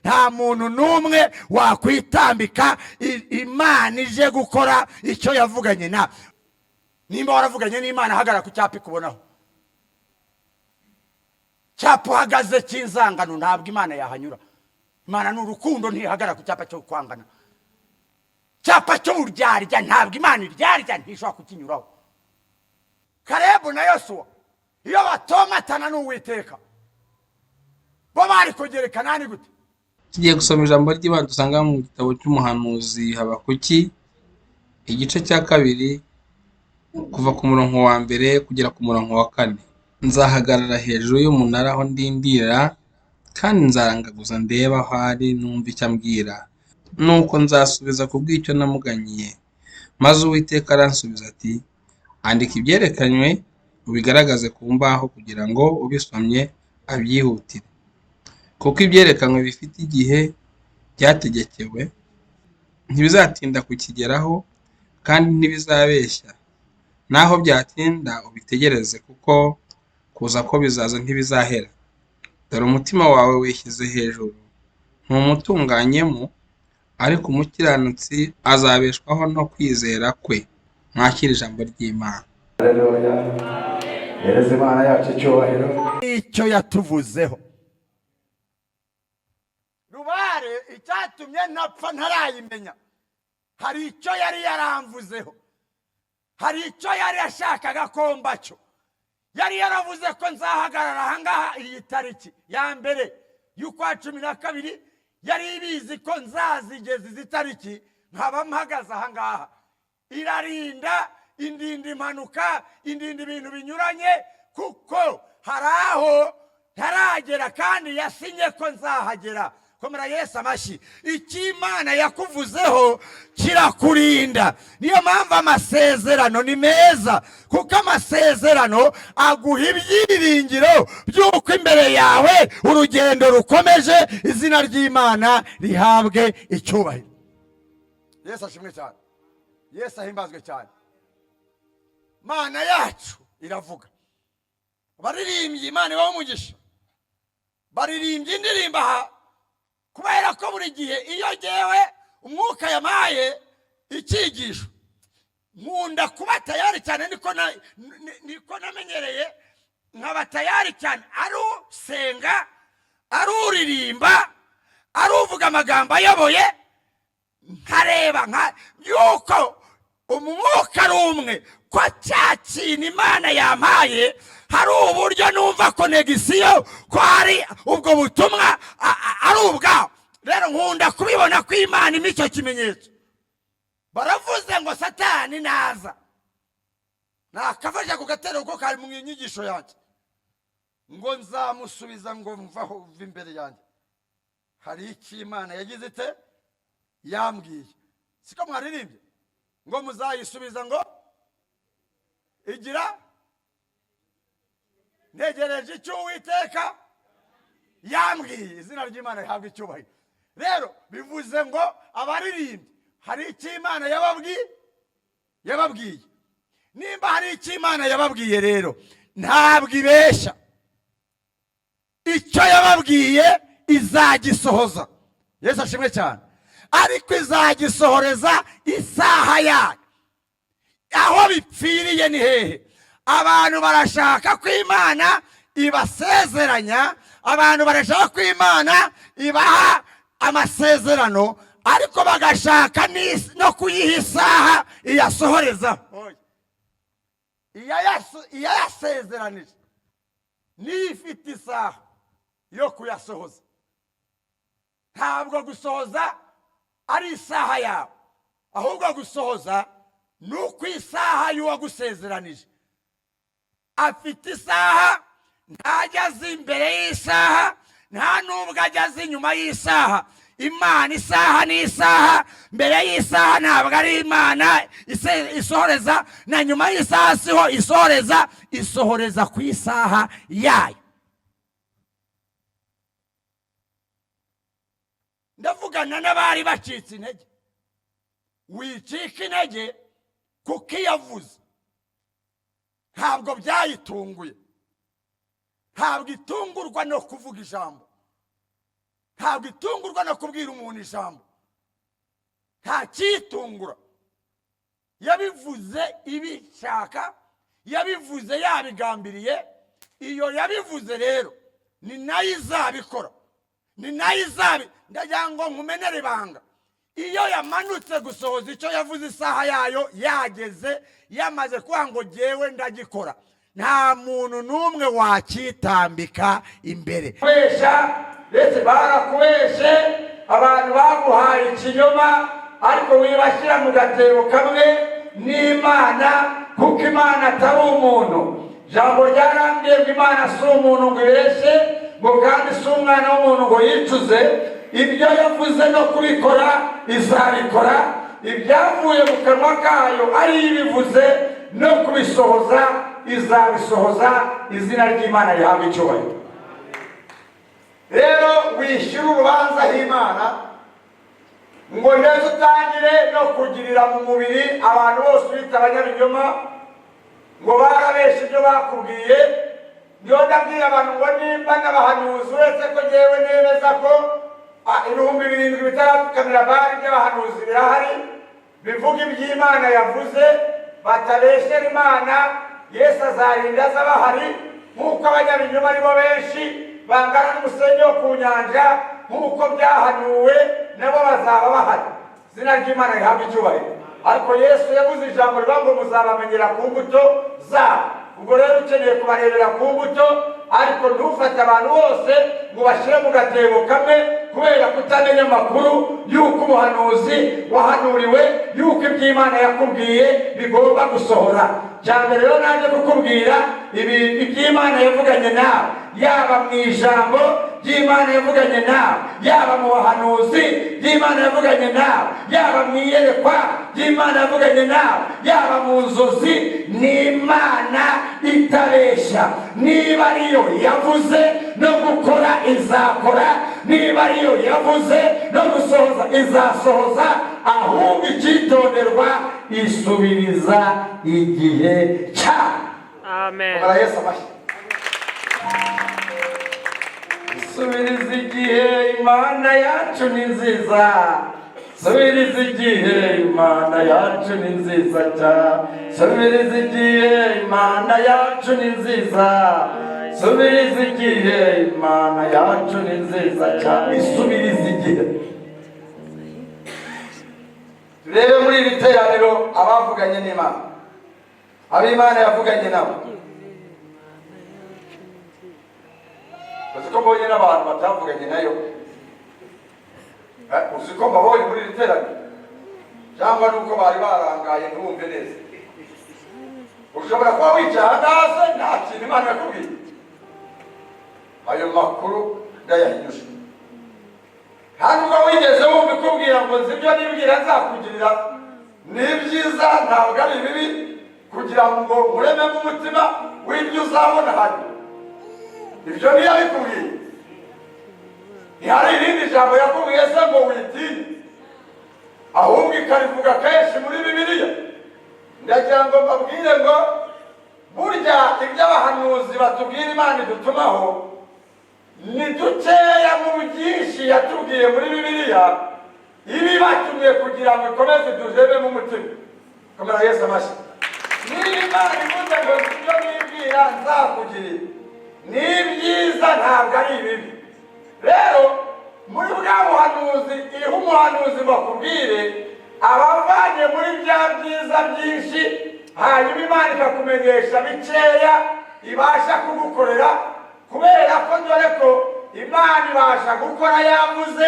nta muntu n'umwe wakwitambika Imana ije gukora icyo yavuganye na. Nimba waravuganye n'Imana, hagarara ku cyapa ikubonaho. Cyapa uhagaze cy'inzangano ntabwo Imana yahanyura. Imana ni urukundo, ntihagarara ku cyapa cyo kwangana. Cyapa cyo uryarya ntabwo Imana iryarya, ntishobora kukinyuraho. Kalebu na Yosuwa iyo batomatana n'Uwiteka bo bari kugerekana ni gute? Tugiye gusoma ijambo ry'Imana dusanga mu gitabo cy'umuhanuzi Habakuki igice cya 2 kuva ku murongo wa 1 kugera ku murongo wa 4. Nzahagarara hejuru y'umunara aho ndindira, kandi nzarangaguza ndeba aho ari numva icyo ambwira. Nuko nzasubiza ku bw'icyo namuganyiye. Maze Uwiteka aransubiza ati, andika ibyerekanywe ubigaragaze ku mbaho kugira ngo ubisomye abyihutire. Kuko ibyerekanywe bifite igihe byategekewe, ntibizatinda kukigeraho kandi ntibizabeshya. Naho byatinda ubitegereze, kuko kuza ko bizaza ntibizahera. Dore umutima wawe wishyize hejuru, ntumutunganyemo, ariko umukiranutsi azabeshwaho no kwizera kwe. Mwakire ijambo ry'Imana. Haleluya. Yereze Imana yacu icyubahiro. Icyo yatuvuzeho. Rubare icyatumye napfa ntarayimenya. Hari icyo yari yaramvuzeho. Hari icyo yari yashakaga ko mbacyo. Yari yaravuze ko nzahagarara ahangaha iyi tariki ya mbere y'ukwa 12. Yari ibizi ko nzazigeza izi tariki nkaba mpagaze ahangaha. Irarinda, indinda impanuka, indinda ibintu binyuranye, kuko hari aho ntaragera kandi yasinye ko nzahagera. Komera Yesu amashyi. Ikimana yakuvuzeho kirakurinda. Niyo mpamvu amasezerano ni meza, kuko amasezerano aguha ibyiringiro by'uko imbere yawe urugendo rukomeje. Izina ry'Imana rihabwe icyubahiro. Yesu ashimwe cyane. Yesu ahimbazwe cyane. Mana yacu iravuga. Baririmbye Imana ibahe umugisha. Baririmbye indirimbo aha, kubera ko buri gihe iyo ngewe umwuka yamaye icyigisho, nkunda kuba tayari cyane. Niko namenyereye nkaba tayari cyane. Ari usenga, ari uririmba, ari uvuga amagambo ayoboye, nkareba yuko umwuka ari umwe, ko cya kintu Imana yampaye hari uburyo numva konegisiyo ko hari ubwo butumwa ari ubwaho. Rero nkunda kubibona ko Imana ni icyo kimenyetso. Baravuze ngo Satani naza, nakafashe ku gatero ko kari mu nyigisho yanjye, ngo nzamusubiza ngo mvaho imbere yanjye. Hari iki Imana yagize ite? Yambwiye. Siko mwaririmbye ngo muzayisubiza ngo igira ntegereje icyo Uwiteka yambwiye. Izina ry'Imana rihabwe icyubahiro. Rero bivuze ngo abaririmbye hari icyo Imana yababwiye. Nimba hari icyo Imana yababwiye, rero ntabwo ibeshya. Icyo yababwiye izagisohoza. Yesu ashimwe cyane. Ariko izagisohoreza isaha yayo. Aho bipfiriye ni hehe? Abantu barashaka ko Imana ibasezeranya, abantu barashaka ko Imana ibaha amasezerano, ariko bagashaka no kuyiha isaha iyasohoreza. Iyayasezeranije niyo ifite isaha yo kuyasohoza. Ntabwo gusohoza ari isaha yawe, ahubwo gusohoza ni uko isaha y'uwagusezeranije. Afite isaha, ntajya azi imbere y'isaha, nta nubwo ajya azi inyuma y'isaha. Imana isaha ni isaha, mbere y'isaha ntabwo ari Imana isohoreza, na nyuma y'isaha siho isohoreza. Isohoreza ku isaha yayo. Ndavugana n'abari bacitse intege. Wicika intege kuko iyavuze ntabwo byayitunguye. Ntabwo itungurwa no kuvuga ijambo. ntabwo itungurwa no kubwira umuntu ijambo, nta cyitungura. Yabivuze ibishaka, yabivuze yabigambiriye. Iyo yabivuze rero ni nayo izabikora, ni nayo ndagira ngo nkumenere ibanga. Iyo yamanutse gusohoza icyo yavuze, isaha yayo yageze, yamaze kuvuga ngo jyewe ndagikora, nta muntu n'umwe wacyitambika imbere. Kubesha ndetse barakubeshe, abantu baguhaye ikinyoma, ariko wibashyira mu gatebo kamwe n'Imana, kuko Imana atari umuntu. Jambo ryarambwiye ngo Imana si umuntu ngo ibeshe, ngo kandi si umwana w'umuntu ngo yicuze. Ibyo yavuze no kubikora izabikora, ibyavuye mu kanwa kayo ari ibivuze no kubisohoza izabisohoza. Izina ry'Imana rihabwa icyubahiro. Rero wishyira urubanza h'Imana ngo ndetse utangire no kugirira mu mubiri abantu bose bita abanyabinyoma, ngo barabeshe ibyo bakubwiye. Niyo ndabwira abantu ngo nimba n'abahanuzi, uretse ko jyewe nemeza ko 7,000 bitarapfukamira Bali by'abahanuzi birahari, bivuga iby'Imana yavuze, batabeshera Imana. Yesu azarinda aza bahari, nk'uko abanyabinyoma ari bo benshi bangana n'umusenyi wo ku nyanja, nk'uko byahanuwe nabo bazaba bahari. Izina ry'Imana rihabwa icyubahiro. Ariko Yesu yavuze ijambo rivuga ngo muzabamenyera ku mbuto zabo. Ubwo rero ukeneye kubarebera ku mbuto, ariko ntufate abantu bose ngo bashyire mu gatebo kamwe kubera kutamenya amakuru y'uko umuhanuzi wahanuriwe y'uko iby'Imana yakubwiye bigomba gusohora. Cyane rero naje kukubwira iby'Imana yavuganye nawe, yaba mu ijambo ry'Imana yavuganye nawe, yaba mu bahanuzi by'Imana yavuganye nawe, yaba mu iyerekwa ry'Imana yavuganye nawe, yaba mu nzozi. Ni Imana itabeshya. Niba ariyo yavuze no gukora izakora, niba ariyo yavuze no gusohoza izasohoza. Ahubwo icyitonderwa, isubiriza igihe cyayo. Amen. Yesu amashyi. Subiriza igihe, Imana yacu ni nziza. Subiriza igihe, Imana yacu ni nziza cyane. Subiriza igihe, Imana yacu ni nziza. Subiriza igihe, Imana yacu ni nziza cyane. Isubiriza igihe. Turebe muri iri teraniro abavuganye n'Imana, ab'Imana yavuganye nabo. Uzi ko mbonye n'abantu batavuganye nayo? Uzi ko mbabonye muri iri teraniro? Cyangwa nuko bari barangaye ntibumve neza? Ushobora kuba wicaye hasi nta kintu Imana yakubwiye. Ayo makuru ndayahinyuje. Nta nubwo wigeze wumva ikubwira ngo nzi ibyo nibwira nzakugirira. Ni byiza ntabwo ari bibi, kugira ngo urememo umutima w'ibyo uzabona hano. Ibyo niyo yabikubwiye. Ntihari irindi jambo yakubwiye se ngo witinye, ahubwo ikarivuga kenshi muri Bibiliya. Ndagira ngo mbabwire ngo burya iby'abahanuzi batubwira Imana idutumaho ni dukeya mu byinshi yatubwiye muri Bibiliya, ibi batumye kugira ngo ikomeze duhebemo umutima. Komera Yesu amashyi. Niba Imana ivuze ngo ibyo nibwira nzakugirira, ni byiza ntabwo ari ibibi. Rero muri bwa buhanuzi, iyo umuhanuzi bakubwire abavanye muri bya byiza byinshi, hanyuma Imana ikakumenyesha bikeya ibasha kugukorera, kubera ko dore ko Imana ibasha gukora yavuze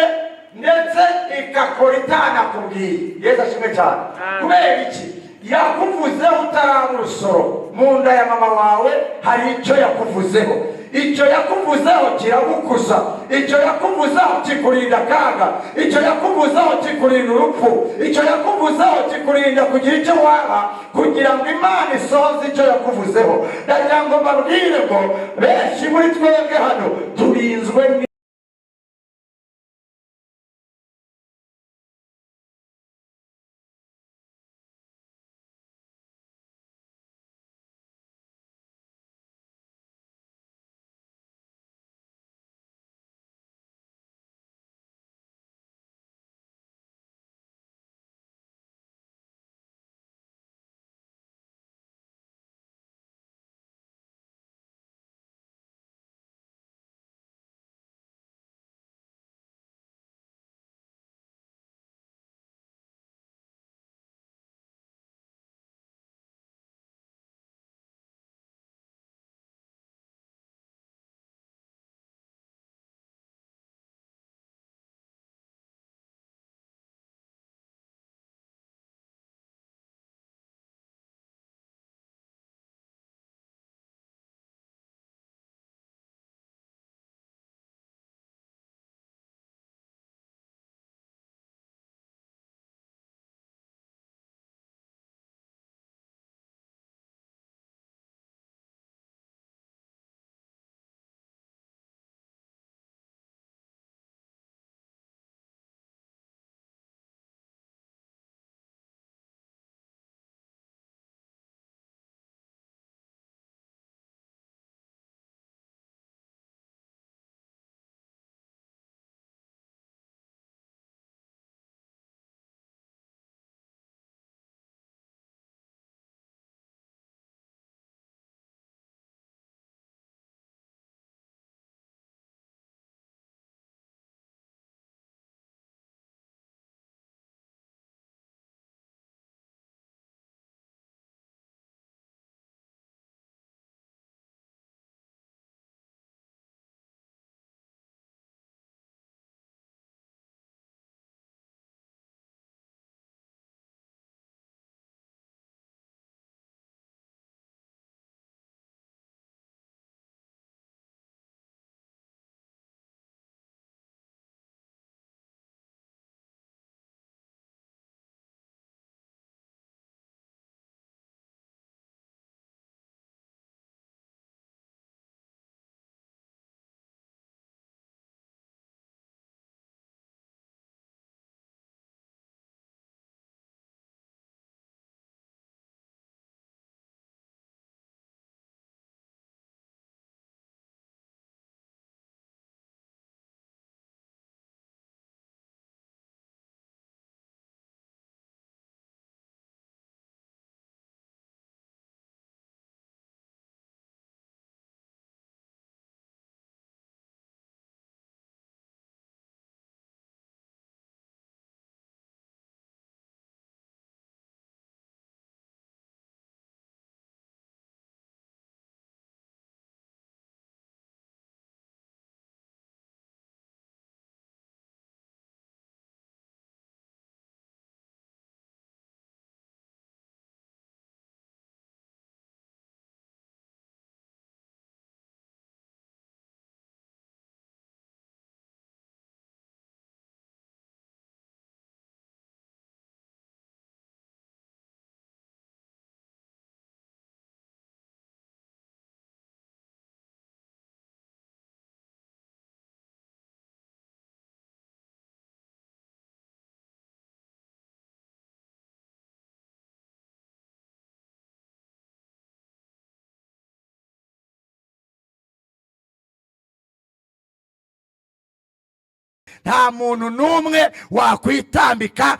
ndetse igakora itanakubwiye. Yesu ashimwe cyane. Kubera iki? Yakuvuzeho utaraba urusoro mu nda ya mama wawe, hari icyo yakuvuzeho. Icyo yakuvuzeho kiragukuza, icyo yakuvuzeho kikurinda akaga, icyo yakuvuzeho kikurinda urupfu, icyo yakuvuzeho kikurinda kugira icyo waba, kugira ngo Imana isohoze icyo yakuvuzeho. Ndagira ngo mbabwire ngo benshi muri twebwe hano turinzwe nta muntu n'umwe wakwitambika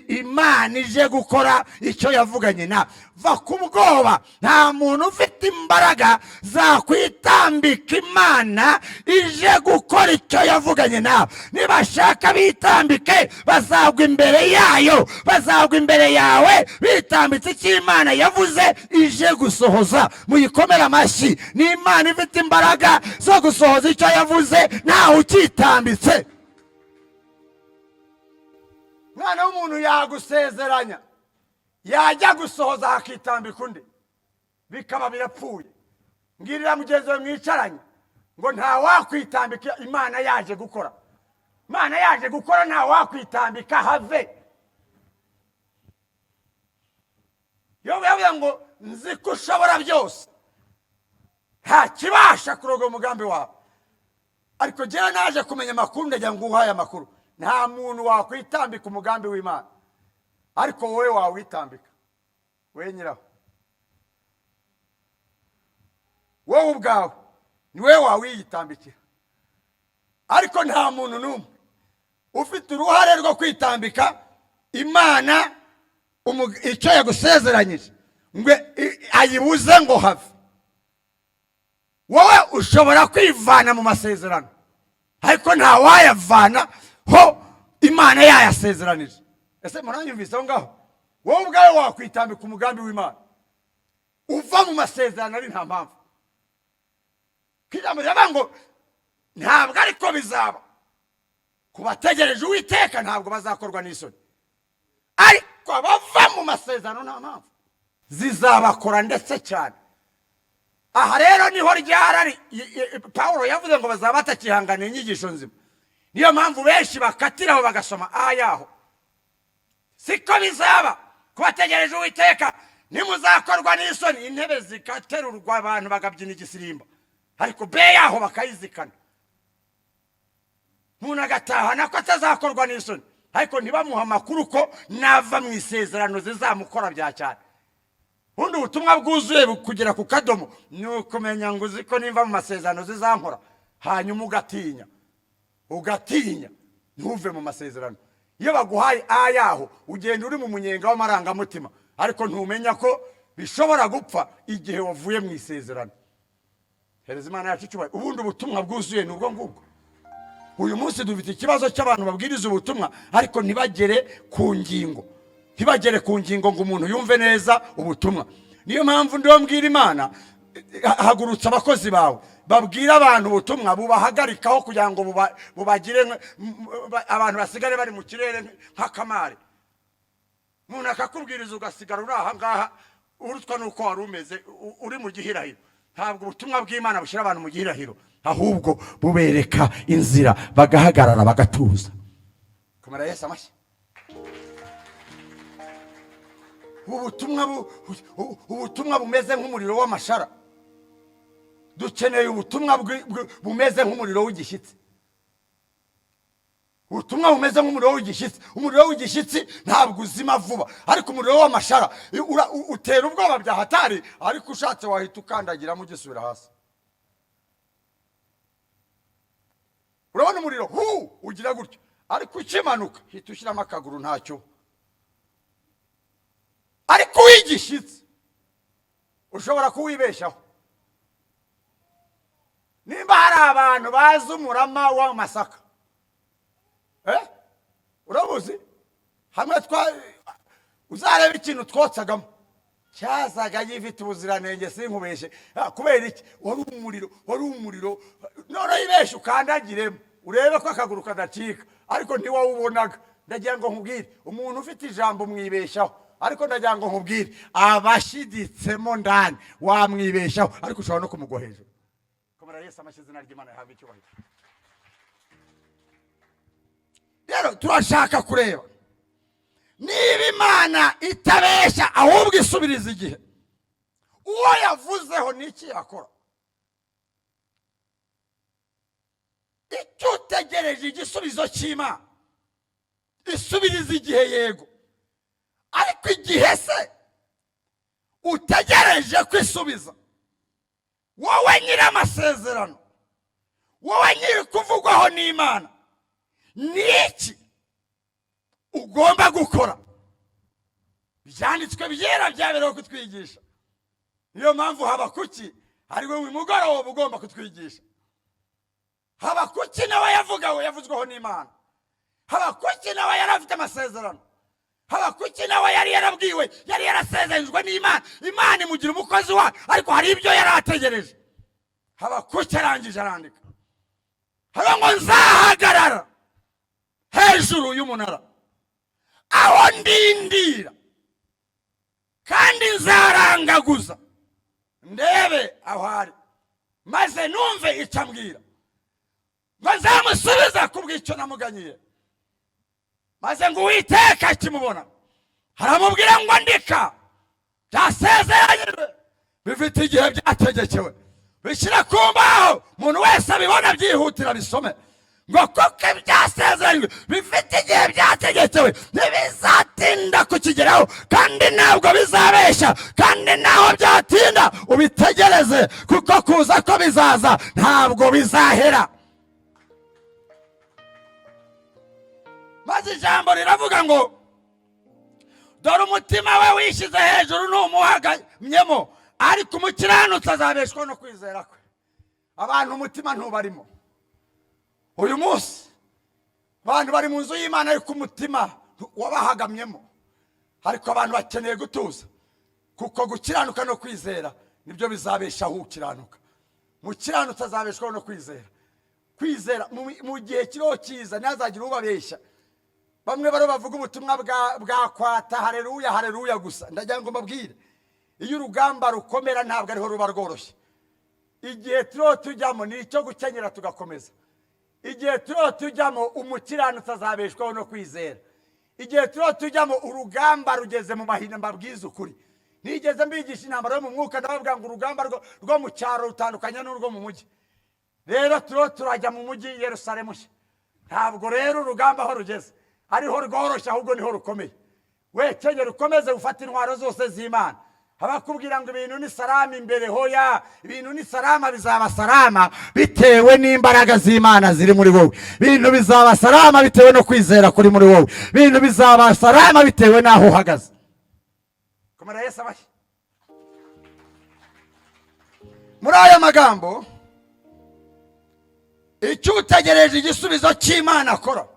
imana ije gukora icyo yavuganye nawe. Va ku bwoba, nta muntu ufite imbaraga zakwitambika imana ije gukora icyo yavuganye nawe. Nibashaka bitambike, bazagwa imbere yayo, bazagwa imbere yawe bitambitse icyo imana yavuze ije gusohoza. Muyikomere amashyi. Ni imana ifite imbaraga zo gusohoza icyo yavuze, ntawe ukitambitse. Mwana w'umuntu yagusezeranya, yajya gusohoza hakitambika undi, bikaba birapfuye. Mbwirira mugenzi we mwicaranye ngo nta wakwitambika imana yaje gukora. Imana yaje gukora, nta wakwitambika have. Yobu yavuze ngo nzi ko ushobora byose, nta kibasha kuroga umugambi wawe. Ariko jyewe naje kumenya amakuru, ndagira ngo uhaye amakuru. Nta muntu wakwitambika umugambi w'Imana, ariko wowe wawitambika. We nyiraho, wowe ubwawe ni wowe wawiyitambikira. Ariko nta muntu n'umwe ufite uruhare rwo kwitambika imana icyo yagusezeranyije ngo ayibuze ngo have. Wowe ushobora kwivana mu masezerano, ariko nta wayavana ho imana yayasezeranije. Ese muranyumvise aho ngaho? Wowe ubwawe wakwitambika umugambi w'Imana, uva mu masezerano ari nta mpamvu. Kijambo ryavuga ngo ntabwo ariko bizaba ku bategereje Uwiteka, ntabwo bazakorwa n'isoni. Ariko bava mu masezerano nta mpamvu zizabakora ndetse cyane. Aha rero niho ryarari Pawulo yavuze ngo bazaba batakihanganiye inyigisho nzima. Niyo mpamvu benshi bakatiraho bagasoma ayaho. Siko bizaba ku bategereje Uwiteka, nimuzakorwa n'isoni. Intebe zikaterurwa, abantu bagabyina igisirimba, ariko be yaho bakayizikana. Umuntu agataha nako atazakorwa n'isoni, ariko ntibamuha amakuru ko nava mu isezerano zizamukora bya cyane. Ubundi ubutumwa bwuzuye kugera ku kadomo ni ukumenya ngo uzi ko nimva mu masezerano zizankora, hanyuma ugatinya ntuve mu masezerano. Iyo baguhaye ayaho ugenda uri mu munyenga w'amarangamutima, ariko ntumenya ko bishobora gupfa igihe wavuye mu isezerano. Hereza Imana yacu icyubahiro. Ubundi ubutumwa bwuzuye nubwo ngubwo. Uyu munsi dufite ikibazo cy'abantu babwiriza ubutumwa ariko ntibagere ku ngingo, ngo umuntu yumve neza ubutumwa. Niyo mpamvu ndiyo mbwira Imana, hagurutsa abakozi bawe babwira abantu ubutumwa, bubahagarikaho kugira ngo bubagire abantu basigare bari mu kirere nk'akamare. Umuntu akakubwiriza ugasigara uri aha ngaha urutwa nuko wari umeze, uri mu gihirahiro. Ntabwo ubutumwa bw'Imana bushyira abantu mu gihirahiro, ahubwo bubereka inzira, bagahagarara bagatuza. Komera Yesu amashyi. Ubutumwa bumeze nk'umuriro w'amashara. Dukeneye ubutumwa bumeze nk'umuriro w'igishyitsi. Ubutumwa bumeze nk'umuriro w'igishyitsi. Umuriro w'igishyitsi ntabwo uzima vuba, ariko umuriro w'amashara utera ubwoba bya hatari, ariko ushatse wahita ukandagiramo ugisubira hasi. Urabona umuriro ugira gutyo, ariko ukimanuka hita ushyiramo akaguru ntacyo. Ariko w'igishyitsi ushobora kuwibeshaho. Nimba hari abantu bazi umurama w'amasaka, urabuzi? Hamwe uzareba ikintu twotsagamo cyazaga gifite ubuziranenge, sinkubeshe. Kubera iki? wari umuriro. None yibeshe ukandagiremo urebe ko akaguru kadacika, ariko ntiwawubonaga. Ndagira ngo nkubwire, umuntu ufite ijambo mwibeshaho, ariko ndagira ngo nkubwire, abashiditsemo ndani wamwibeshaho, ariko ushobora no kumugwa hejuru. Komera Yesu amashyi, izina ry'Imana rihabwe icyubahiro. Rero turashaka kureba niba Imana itabesha, ahubwo isubiriza igihe. Uwo yavuzeho n'iki yakora? Icyo utegereje igisubizo cy'Imana, isubiriza igihe yego, ariko igihe se utegereje kwisubiza, wowe nyiri amasezerano, wowe nyiri kuvugwaho n'Imana, niki ugomba gukora. Byanditswe byera byabereho kutwigisha. Niyo mpamvu Habakuki ari we mugoroba ugomba kutwigisha. Habakuki nawe yavuzweho n'Imana. Habakuki nawe yarafite amasezerano. Habakuki nawe yari yarabwiwe, yari yarasezeranyijwe n'Imana. Imana imugira umukozi wa, ariko hari ibyo yari ategereje. Habakuki arangije arandika, haba ngo nzahagarara hejuru y'umunara aho ndindira, kandi nzarangaguza ndebe aho ari, maze numve icyo ambwira, ngo nzamusubiza kubw'icyo namuganyiye. Maze ngo Uwiteka akimubona aramubwira ngo andika, byasezeranyijwe, bifite igihe byategekewe, bishyira ku mbaho, umuntu wese abibona byihutira bisome, ngo kuko byasezeranyijwe bifite igihe byategekewe, ntibizatinda kukigeraho, kandi ntabwo bizabeshya, kandi naho byatinda ubitegereze, kuko kuza ko bizaza ntabwo bizahera. Maze ijambo riravuga ngo dore umutima we wishyize hejuru ntumuhagamyemo, ariko umukiranutsi azabeshwaho no kwizera kwe. Abantu umutima ntubarimo uyu munsi, abantu bari mu nzu y'Imana ariko umutima wabahagamyemo. Ariko abantu bakeneye gutuza, kuko gukiranuka no kwizera nibyo bizabeshaho ukiranuka. Umukiranutsi azabeshwaho no kwizera. Kwizera mu gihe kiriho cyiza ntazagira ubabeshya. Bamwe baro bavuga ubutumwa bwa kwata haleluya haleluya gusa. Ndagira ngo mbabwire, iyo urugamba rukomera ntabwo ariho ruba rworoshye. Igihe tujyamo ni icyo gukenyera tugakomeza. Igihe tujyamo umukiranutsi azabeshwaho no kwizera. Igihe tujyamo urugamba rugeze mu mahina, mbabwiza ukuri. Nigeze mbigisha intambara yo mu mwuka, ndabavuga ngo urugamba rwo mu cyaro rutandukanye n'urwo mu mujyi. Rero turajya mu mujyi Yerusalemu. Ntabwo rero urugamba aho rugeze ariho rworoshye, ahubwo niho rukomeye. We kenyera ukomeze ufata intwaro zose z'Imana. Abakubwira ngo ibintu ni salama imbere, hoya, ibintu ni salama, bizaba salama bitewe n'imbaraga z'Imana ziri muri wowe. Ibintu bizaba salama bitewe no kwizera kuri muri wowe. Ibintu bizaba salama bitewe n'aho uhagaze. Komera Yesu abahe. Muri aya magambo icyo utegereje igisubizo cy'Imana akora.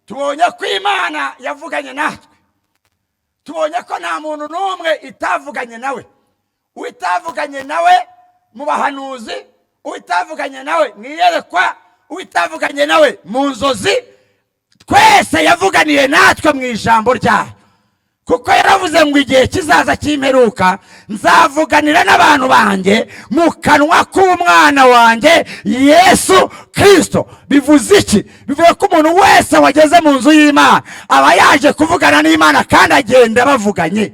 Tubonye ko Imana yavuganye natwe. Tubonye ko nta muntu n'umwe itavuganye nawe. Uitavuganye nawe mu bahanuzi, uitavuganye nawe mwiyerekwa, uitavuganye nawe mu nzozi. Twese yavuganiye natwe mu ijambo ryayo, kuko yaravuze ngo igihe kizaza cy'imperuka nzavuganira n'abantu banjye mu kanwa k'umwana wanjye Yesu Kristo. Bivuze iki? Bivuze ko umuntu wese wageze mu nzu y'Imana aba yaje kuvugana n'Imana, kandi agenda bavuganye.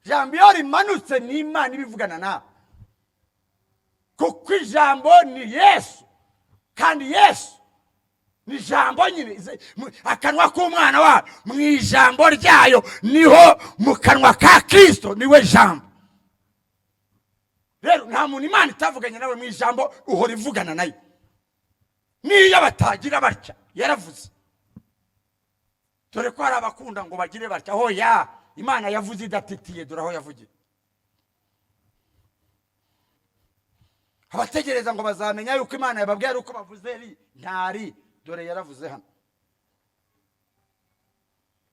Jambo iyo rimanutse n'Imana ibivugana nawe, kuko ijambo ni Yesu, kandi Yesu ni ijambo nyine. Akanwa k'umwana wawe mu ijambo ryayo niho mu kanwa ka Kristo niwe jambo. Rero nta muntu Imana itavuganye nawe mu ijambo uhora ivugana nayo. Niyo batagira batya yaravuze. Dore ko hari abakunda ngo bagire batya, hoya, Imana yavuze idatitiye, dore aho yavugiye. Abategereza ngo bazamenya yuko Imana yababwiye uko bavuze ntari, dore yaravuze hano.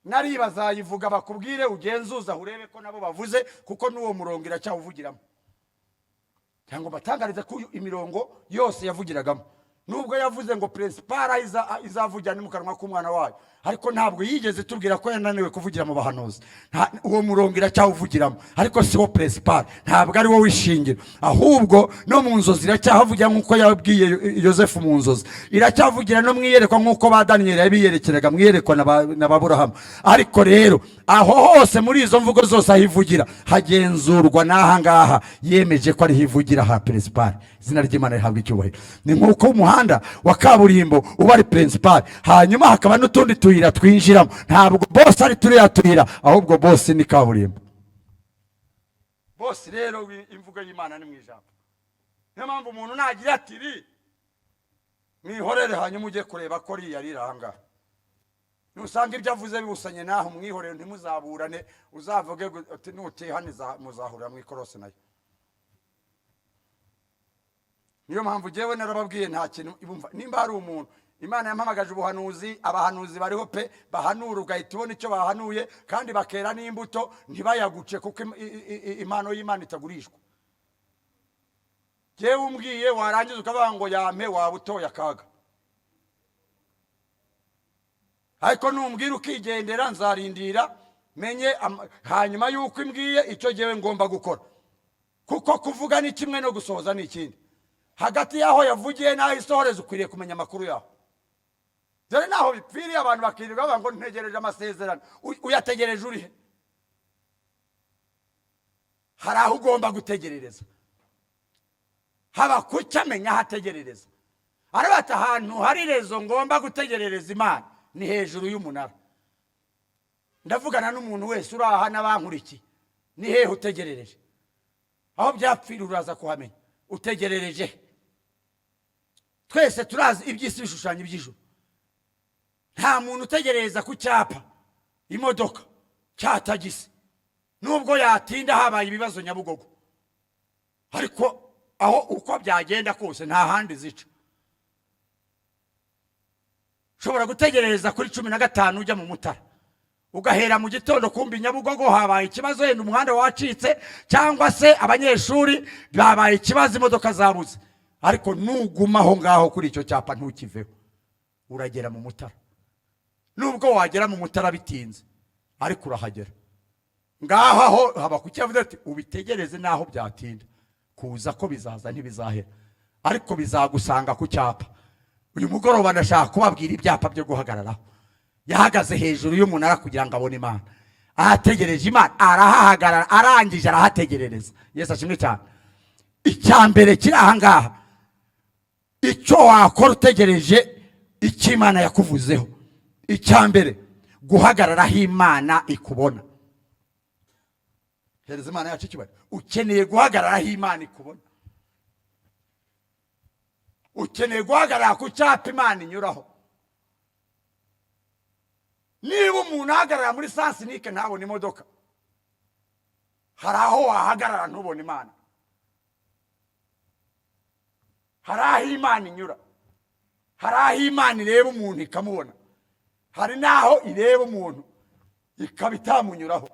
Nari bazayivuga bakubwire, ugenzuza urebe ko nabo bavuze, kuko n'uwo murongo iracyawuvugiramo. Cyangwa batangarize ko imirongo yose yavugiragamo. Nubwo yavuze ngo principal izavugana mu kanwa k'umwana wayo, ariko ntabwo yigeze tubwira ko yananiwe kuvugira mu bahanuzi. Uwo murongo iracyawuvugiramo, ariko si wo principal, ntabwo ari wo wishingiro. Ahubwo no mu nzozi iracyahavugira nk'uko yabwiye Yosefu mu nzozi. Iracyavugira no mwiyerekwa nk'uko ba Daniel yabiyerekeraga mwiyerekwa na Aburahamu. Ariko rero aho hose muri izo mvugo zose ahivugira hagenzurwa n'aha ngaha yemeje ko ari hivugira ha principal. Izina ry'Imana rihabwa icyubahiro. Ni nk'uko umuhanda wa kaburimbo uba ari principal, hanyuma hakaba n'utundi tuyira twinjiramo. Ntabwo bose ari turiya tuyira, ahubwo bose ni kaburimbo. Bose rero imvugo y'Imana ni mu ijambo. Niyo mpamvu umuntu nagira ati mwihorere hanyuma ujye kureba ko riyarira ahangaha. Nusanga ibyo avuze bibusanye naho mwihorere ntimuzaburane, uzavuge uti nutihaniza muzahurira mu ikorosi nayo. Niyo mpamvu jewe narababwiye nta kintu ibumva. Nimba hari umuntu Imana yampamagaje ubuhanuzi, abahanuzi bariho pe bahanura ugahita ubona icyo bahanuye kandi bakera n'imbuto ntibayaguce kuko impano y'Imana itagurishwa. Jewe umbwiye warangiza ukavuga ngo yampe waba utoye akaga. Ariko numbwira ukigendera nzarindira menye hanyuma yuko imbwiye icyo jewe ngomba gukora. Kuko kuvuga ni kimwe no gusohoza ni ikindi. Hagati yaho yavugiye naho isohoreza ukwiriye kumenya amakuru yaho. Dore naho bipfiriye abantu bakirirwa bavuga ngo ntegereje amasezerano. Uyategereje urihe? Hari aho ugomba gutegerereza. Haba kucyamenya hategerereza. Arabata ahantu hari rezo ngomba gutegerereza Imana ni hejuru y'umunara. Ndavugana n'umuntu wese uraha n'abankuriki. Ni hehe utegerereje? Aho byapfira uraza kuhamenya. Utegerereje. Twese turazi iby'isi bishushanyo by'ijuru. Nta muntu utegerereza ku cyapa imodoka cyatagise nubwo yatinda habaye ibibazo Nyabugogo. Ariko aho uko byagenda kose nta handi zica. Ushobora gutegerereza kuri 15 ujya mu Mutara, ugahera mu gitondo kumbi Nyabugogo habaye ikibazo yenda umuhanda wacitse cyangwa se abanyeshuri babaye ikibazo imodoka zabuze. Ariko nugumaho ngaho kuri icyo cyapa ntukiveho uragera mu Mutara. Nubwo wagera mu Mutara bitinze ariko urahagera. Ngaho aho haba kucyavuze ati ubitegereze naho byatinda kuza ko bizaza ntibizahera ariko bizagusanga ku cyapa. Uyu mugoroba ndashaka kubabwira ibyapa byo guhagararaho. Yahagaze hejuru y'umunara kugira ngo abone Imana. Ahategereje Imana arahahagarara arangije arahategerereza. Yesu ashimwe cyane. Icyambere kiri ahangaha icyo wakora utegereje icyo Imana yakuvuzeho. Icyambere guhagararaho Imana ikubona. Hereza Imana yacu kibari. Ukeneye guhagararaho Imana ikubona. Ukeneye guhagarara ku cyapa Imana inyuraho. Niba umuntu ahagarara muri sansinike ntabone imodoka, hari aho wahagarara ntubone Imana. Hari aho Imana inyura. Hari aho Imana ireba umuntu ikamubona. Hari naho ireba umuntu ikabitamunyuraho.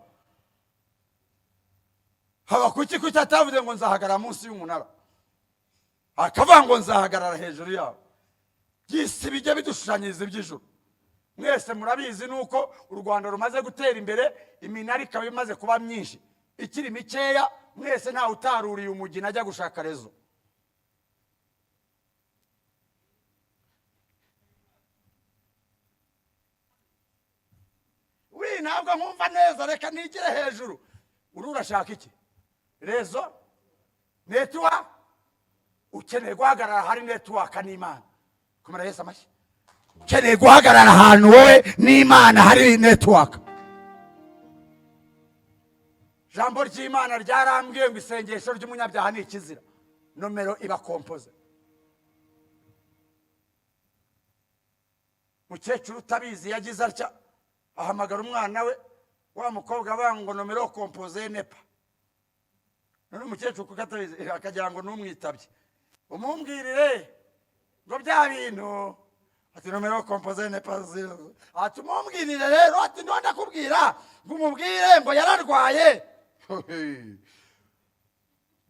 Haba kuki kutatavuze ngo nzahagarara munsi y'umunara, akavuga ngo nzahagarara hejuru yawo. Byisi bijye bidushushanyiriza iby'ijuru. Mwese murabizi nuko u Rwanda rumaze gutera imbere, iminara ikaba imaze kuba myinshi. Ikiri mikeya mwese nta utaruriye umugina ajya gushaka rezo. Ntabwo nkumva neza, reka nigire hejuru. Urashaka iki? Rezo? Network? Ukeneye guhagarara hari network n'Imana. Kumara Yesu amashyi. Ukeneye guhagarara ahantu wowe n'Imana hari network. Jambo ry'Imana ryarambwiye ngo isengesho ry'umunyabyaha ni ikizira. Nomero iba kompoze. Mukecuru utabizi yagize atya ahamagara umwana we, wa mukobwa bango nomero kompoze nepa. None umukecuru kukatabizi akagira ngo numwitabye. Umumbwirire ngo bya bintu ati nomero kompoze nepa. Ati umumbwirire rero ati ndonda kubwira ngo umubwire ngo yararwaye.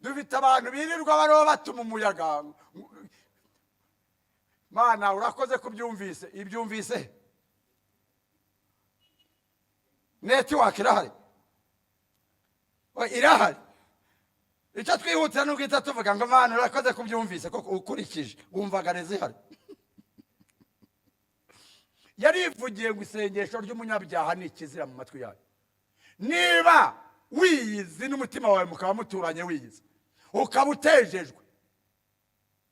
Dufite abantu birirwa baro batuma umuyaga. Mana urakoze kubyumvise, ibyumvise. Network irahari. Irahari. Icyo twihutira n'ubwita tuvuga ngo Mana urakoze kubyumvise koko ukurikije wumvaga nezihari. Yarivugiye ngo isengesho ry'umunyabyaha ni ikizira mu matwi yayo. Niba wiyizi n'umutima wawe mukaba muturanye wiyizi ukaba utejejwe,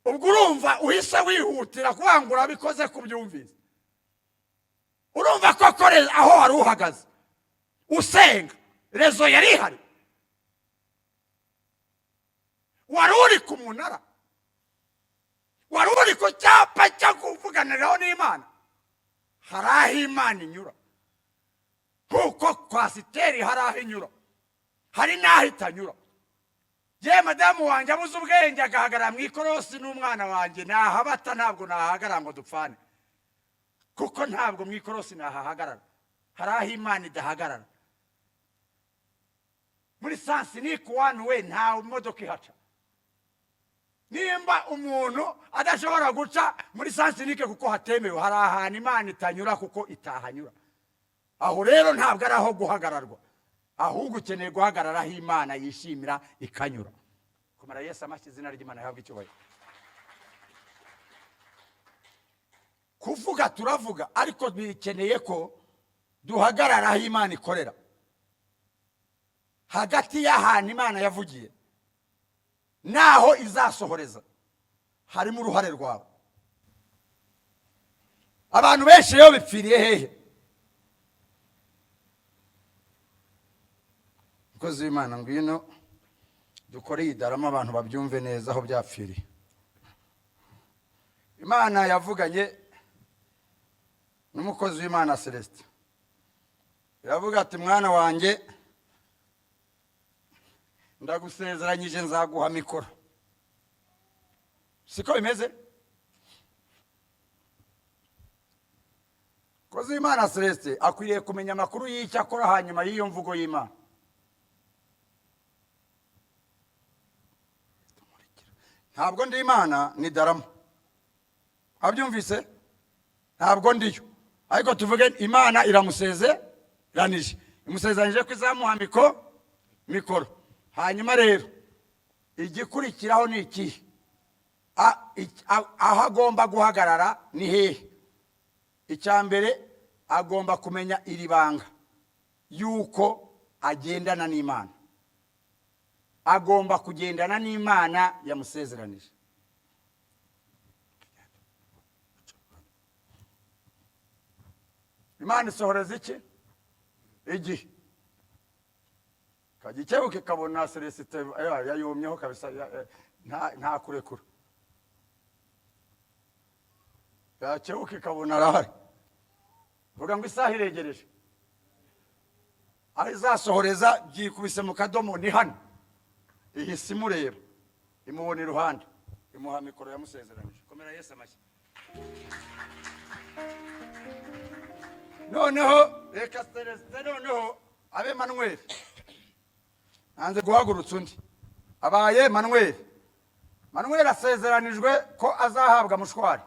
ubwo urumva uhise wihutira kwangura bikoze kubyumvise. Urumva ko kore aho wari uhagaze usenga rezo yari ihari, wari uri ku munara wari uri ku cyapa cyo kuvuganiraho n'Imana. Hari aho Imana inyura, kuko kwa Siteri hari aho inyura, hari n'aho itanyura. Je madamu wanjye abuze ubwenge agahagarara mu ikorosi n'umwana wanjye, nahabata ntabwo nahahagarara ngo dupfane, kuko ntabwo mu ikorosi nahahagarara. Hari aho Imana idahagarara. Muri Sansiniku wanu we nta modoka ihaca. Nimba umuntu adashobora guca muri Sansinike kuko hatemewe, hari ahantu Imana itanyura kuko itahanyura. Aho rero ntabwo ari aho guhagararwa, ahubwo ukeneye guhagarara aho Imana yishimira ikanyura. Kumara Yesu amashyi, izina ry'Imana yahabwa icyubahiro. Kuvuga turavuga, ariko bikeneye ko duhagarara aho Imana ikorera. Hagati y'ahantu Imana yavugiye naho izasohoreza harimo uruhare rwawe. Abantu benshi rero bipfiriye hehe? Mukozi w'Imana ngwino dukore idarama abantu babyumve neza aho byapfiriye. Imana yavuganye n'umukozi w'Imana Celestin, iravuga ati mwana wanjye ndagusezeranyije nzaguha mikoro. Siko bimeze? Kozi w'Imana Celestin akwiriye kumenya amakuru y'icyo akora hanyuma y'iyo mvugo y'Imana. Ntabwo ndi Imana, ni darama. Abyumvise? Ntabwo ndiyo, ariko tuvuge Imana iramusezeranije, imusezeranyije ko izamuha mikoro. Hanyuma rero igikurikiraho ni iki? Aho agomba guhagarara ni hehe? Icya mbere agomba kumenya iri banga yuko agendana n'Imana. Agomba kugendana n'Imana yamusezeranije. Imana isohoreza iki? Igihe. Kagikebuke kabona Celestin yayomyeho kabisa, nta kurekura. Yakebuke kabona arahari. Vuga ngo isaha iregereje. Aho izasohoreza byikubise mu kadomo ni hano. Ihise imureba, imubona iruhande, imuha mikoro yamusezeranije. Komera Yesu amashyi. Noneho reka Celestin noneho abe Manuel. Nanze guhagurutsa undi, abaye Manuel. Manuel asezeranijwe ko azahabwa mushwari.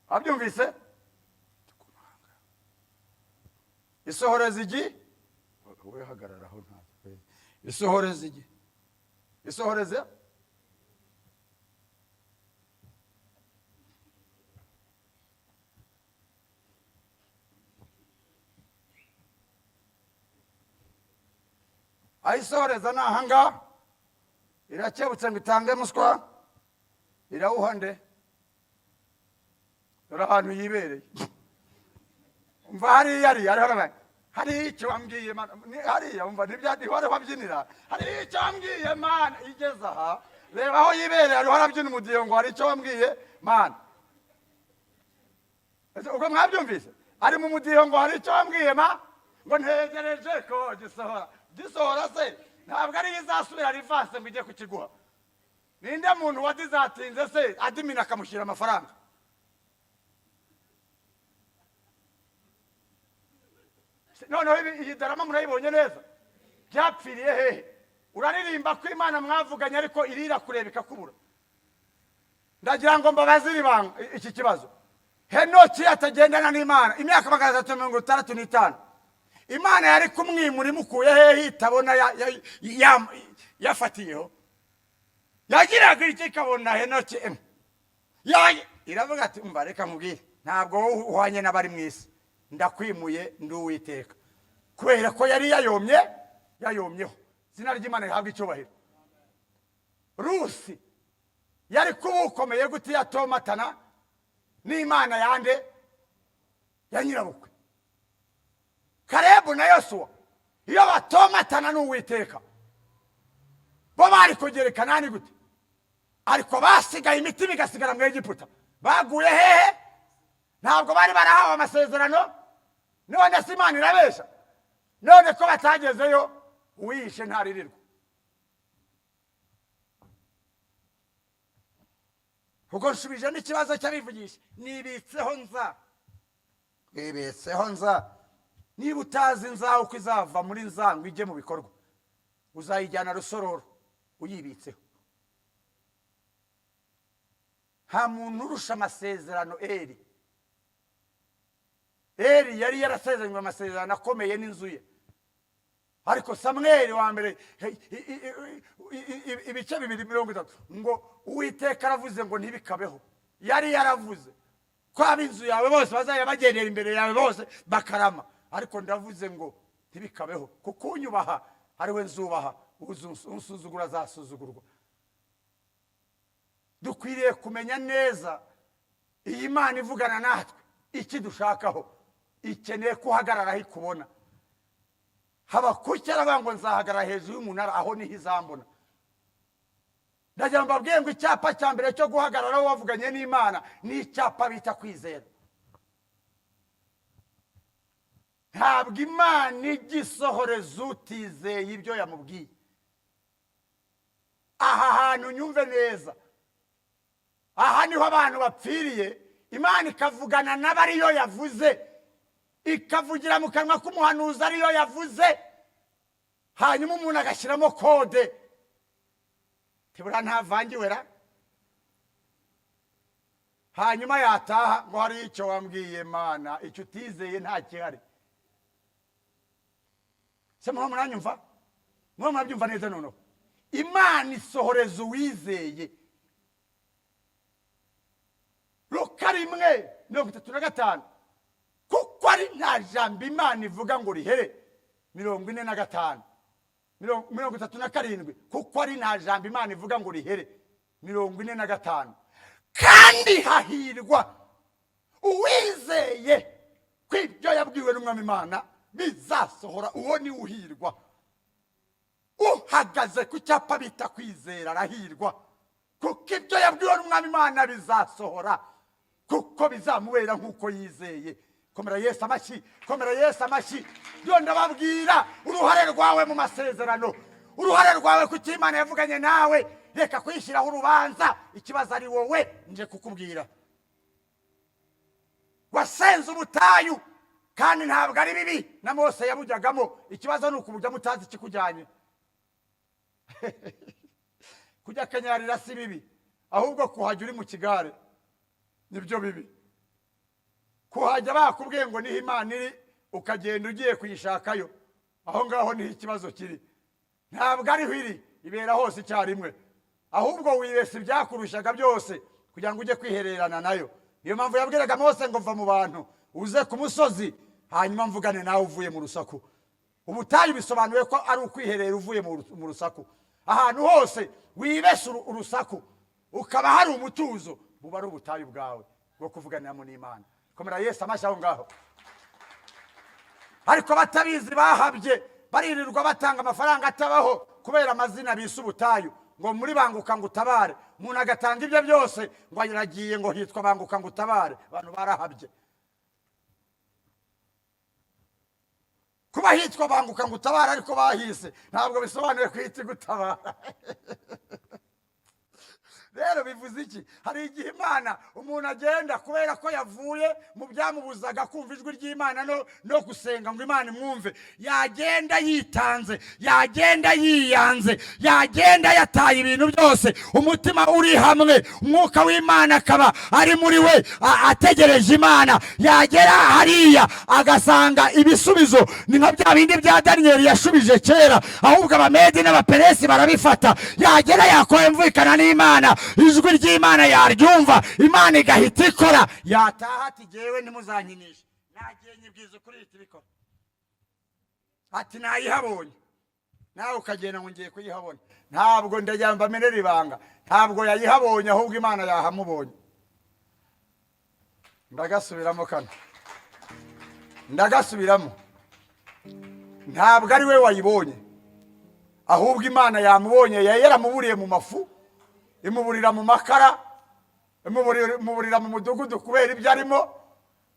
Abyumvise? Isohoreza igi, we hagararaho ntabwo. Isohoreza igi. Isohoreza ayisohoreza nahanga, irakebutse ngo itange muswa, irawuhande. Dore ahantu yibereye. Umva hari icyo wambwiye Mana, hariya umva ntibyadihore wabyinira. Hari icyo wambwiye Mana, igeze aha reba aho yibereye, ari harabyina umudiyo ngo hari icyo wambwiye Mana. Ubwo mwabyumvise? Ari mu mudiyo ngo hari icyo wambwiye Mana, ngo ntegereje ko gisohora. Gisohora se ntabwo ari izasubira rivanse ngo ijye kukiguha. Ninde muntu wadizatinze se adimina akamushyira amafaranga? Noneho iyi darama murayibonye neza? Byapfiriye hehe? Uraririmba ko Imana mwavuganye ariko irira kureba ikakubura. Ndagira ngo mbabaze iki kibazo. Henoki atagendana n'Imana imyaka 365. Imana yari kumwimura imukuye hehe itabona yafatiyeho? Yagiraga iki ikabona Henoki iravuga ati umva reka nkubwire, ntabwo uhwanye n'abari mu isi, ndakwimuye ndi Uwiteka. Kubera ko yari yayomyeho. Izina ry'Imana rihabwa icyubahiro. Rusi yari kubukomeye gute yatomatana n'Imana yande ya nyirabukwe. Kalebu na Yosuwa iyo batomatana n'Uwiteka bo bari kugera Kanani gute? ariko basigaye imitima igasigara mu Egiputa. Baguye hehe? Ntabwo bari barahawe amasezerano. None se Imana irabesha? None ko batagezeyo uwishe ntaririrwa. Kuko nshubije n'ikibazo cy'abivugisha, nibitseho nza. Wibitseho nza. Niba utazi nza uko izava muri nza ngo ijye mu bikorwa, uzayijyana Rusororo uyibitseho. Nta muntu urusha amasezerano Eli. Eli yari yarasezeranywe amasezerano akomeye n'inzu ye. Ariko Samweli wa mbere ibice 2:30 ngo Uwiteka aravuze ngo ntibikabeho. Yari yaravuze ko ab'inzu yawe bose bazajya bagendera imbere yawe bose bakarama. Ariko ndavuze ngo ntibikabeho, kuko unyubaha ari we nzubaha, unsuzugura azasuzugurwa. Dukwiriye kumenya neza iyi Imana ivugana natwe iki dushakaho, ikeneye kuhagarara aho ikubona. Habakuki aravuga ngo nzahagarara hejuru y'umunara, aho niho izambona. Ndagira mbabwiye ngo icyapa cya mbere cyo guhagarara wavuganye n'Imana ni icyapa bita kwizera. Ntabwo Imana igisohoreza utizeye ibyo yamubwiye. Aha hantu nyumve neza, aha niho abantu bapfiriye. Imana ikavugana n'abariyo yavuze, ikavugira mu kanwa k'umuhanuzi ariyo yavuze, hanyuma umuntu agashyiramo kode. Tibura ntavangiwera, hanyuma yataha ngo hari icyo wambwiye Mana, icyo utizeye nta kihari. Se muho muranyumva? Muho murabyumva neza noneho? Imana isohoreza uwizeye. Luka 1:35, kuko ari nta jambo Imana ivuga ngo rihere. 45, 37, kuko ari nta jambo Imana ivuga ngo rihere. 45, kandi hahirwa uwizeye kw'ibyo yabwiwe n'Umwami Imana bizasohora. Uwo ni uhirwa. Uhagaze ku cyapa bita kwizera arahirwa, kuko ibyo yabwiwe n'Umwami Imana bizasohora, kuko bizamubera nk'uko yizeye. Komera Yesu amashyi, komera Yesu amashyi. Yo ndababwira uruhare rwawe mu masezerano, uruhare rwawe ku Imana yavuganye nawe. Reka kwishyiraho urubanza, ikibazo ari wowe. Nje kukubwira, wasenze ubutayu kandi ntabwo ari bibi, na Mose yabujyagamo. Ikibazo ni ukubujya mutazi ikikujyanye. Kujya kanyarira si bibi, ahubwo kuhajya uri mu kigare nibyo bibi. Kuhajya bakubwiye ngo niho Imana iri, ukagenda ugiye kuyishakayo, aho ngaho niho ikibazo kiri. Ntabwo ariho iri, ibera hose icyarimwe. Ahubwo wibese ibyakurushaga byose kugira ngo ujye kwihererana nayo. Niyo mpamvu yabwiraga Mose ngo mva mu bantu uze ku musozi, hanyuma mvugane nawe uvuye mu rusaku. Ubutayu bisobanuye ko ari ukwiherera uvuye mu rusaku. Ahantu hose wibese urusaku ukaba hari umutuzo, buba ari ubutayu bwawe bwo kuvuganiramo n'Imana. Komera Yesu amashyi aho ngaho. Ariko batabizi bahabye, baririrwa batanga amafaranga atabaho kubera amazina bise ubutayu, ngo muri banguka ngo utabare. Umuntu agatanga ibyo byose ngo yaragiye ngo hitwa banguka ngo utabare. Abantu barahabye. Kuba hitwa banguka ngo utabare ariko bahise, ntabwo bisobanuye kwita gutabara. Rero bivuze iki? Hari igihe Imana umuntu agenda kubera ko yavuye mu byamubuzaga kumva ijwi ry'Imana no gusenga ngo Imana imwumve, yagenda yitanze, yagenda yiyanze, yagenda yataye ibintu byose, umutima uri hamwe, umwuka w'Imana akaba ari muri we ategereje Imana. Yagera hariya agasanga ibisubizo ni nka bya bindi bya Daniel yashubije kera, ahubwo Abamedi n'Abaperesi barabifata. Yagera yakwemvikana n'Imana, ijwi ry'Imana yaryumva, Imana igahita ikora. Yataha ati jewe ntimuzankinishe, nagiye nyibwiza ukuri itibikora. Ati nayihabonye, nawe ukagenda ngo ngiye kuyihabona. Ntabwo ndajyamba menera ibanga, ntabwo yayihabonye, ahubwo Imana yahamubonye. Ndagasubiramo kana, ndagasubiramo. Ntabwo ari we wayibonye, ahubwo Imana yamubonye. Yaramuburiye mu mafu, imuburira mu makara, imuburira mu mudugudu kubera ibyo arimo,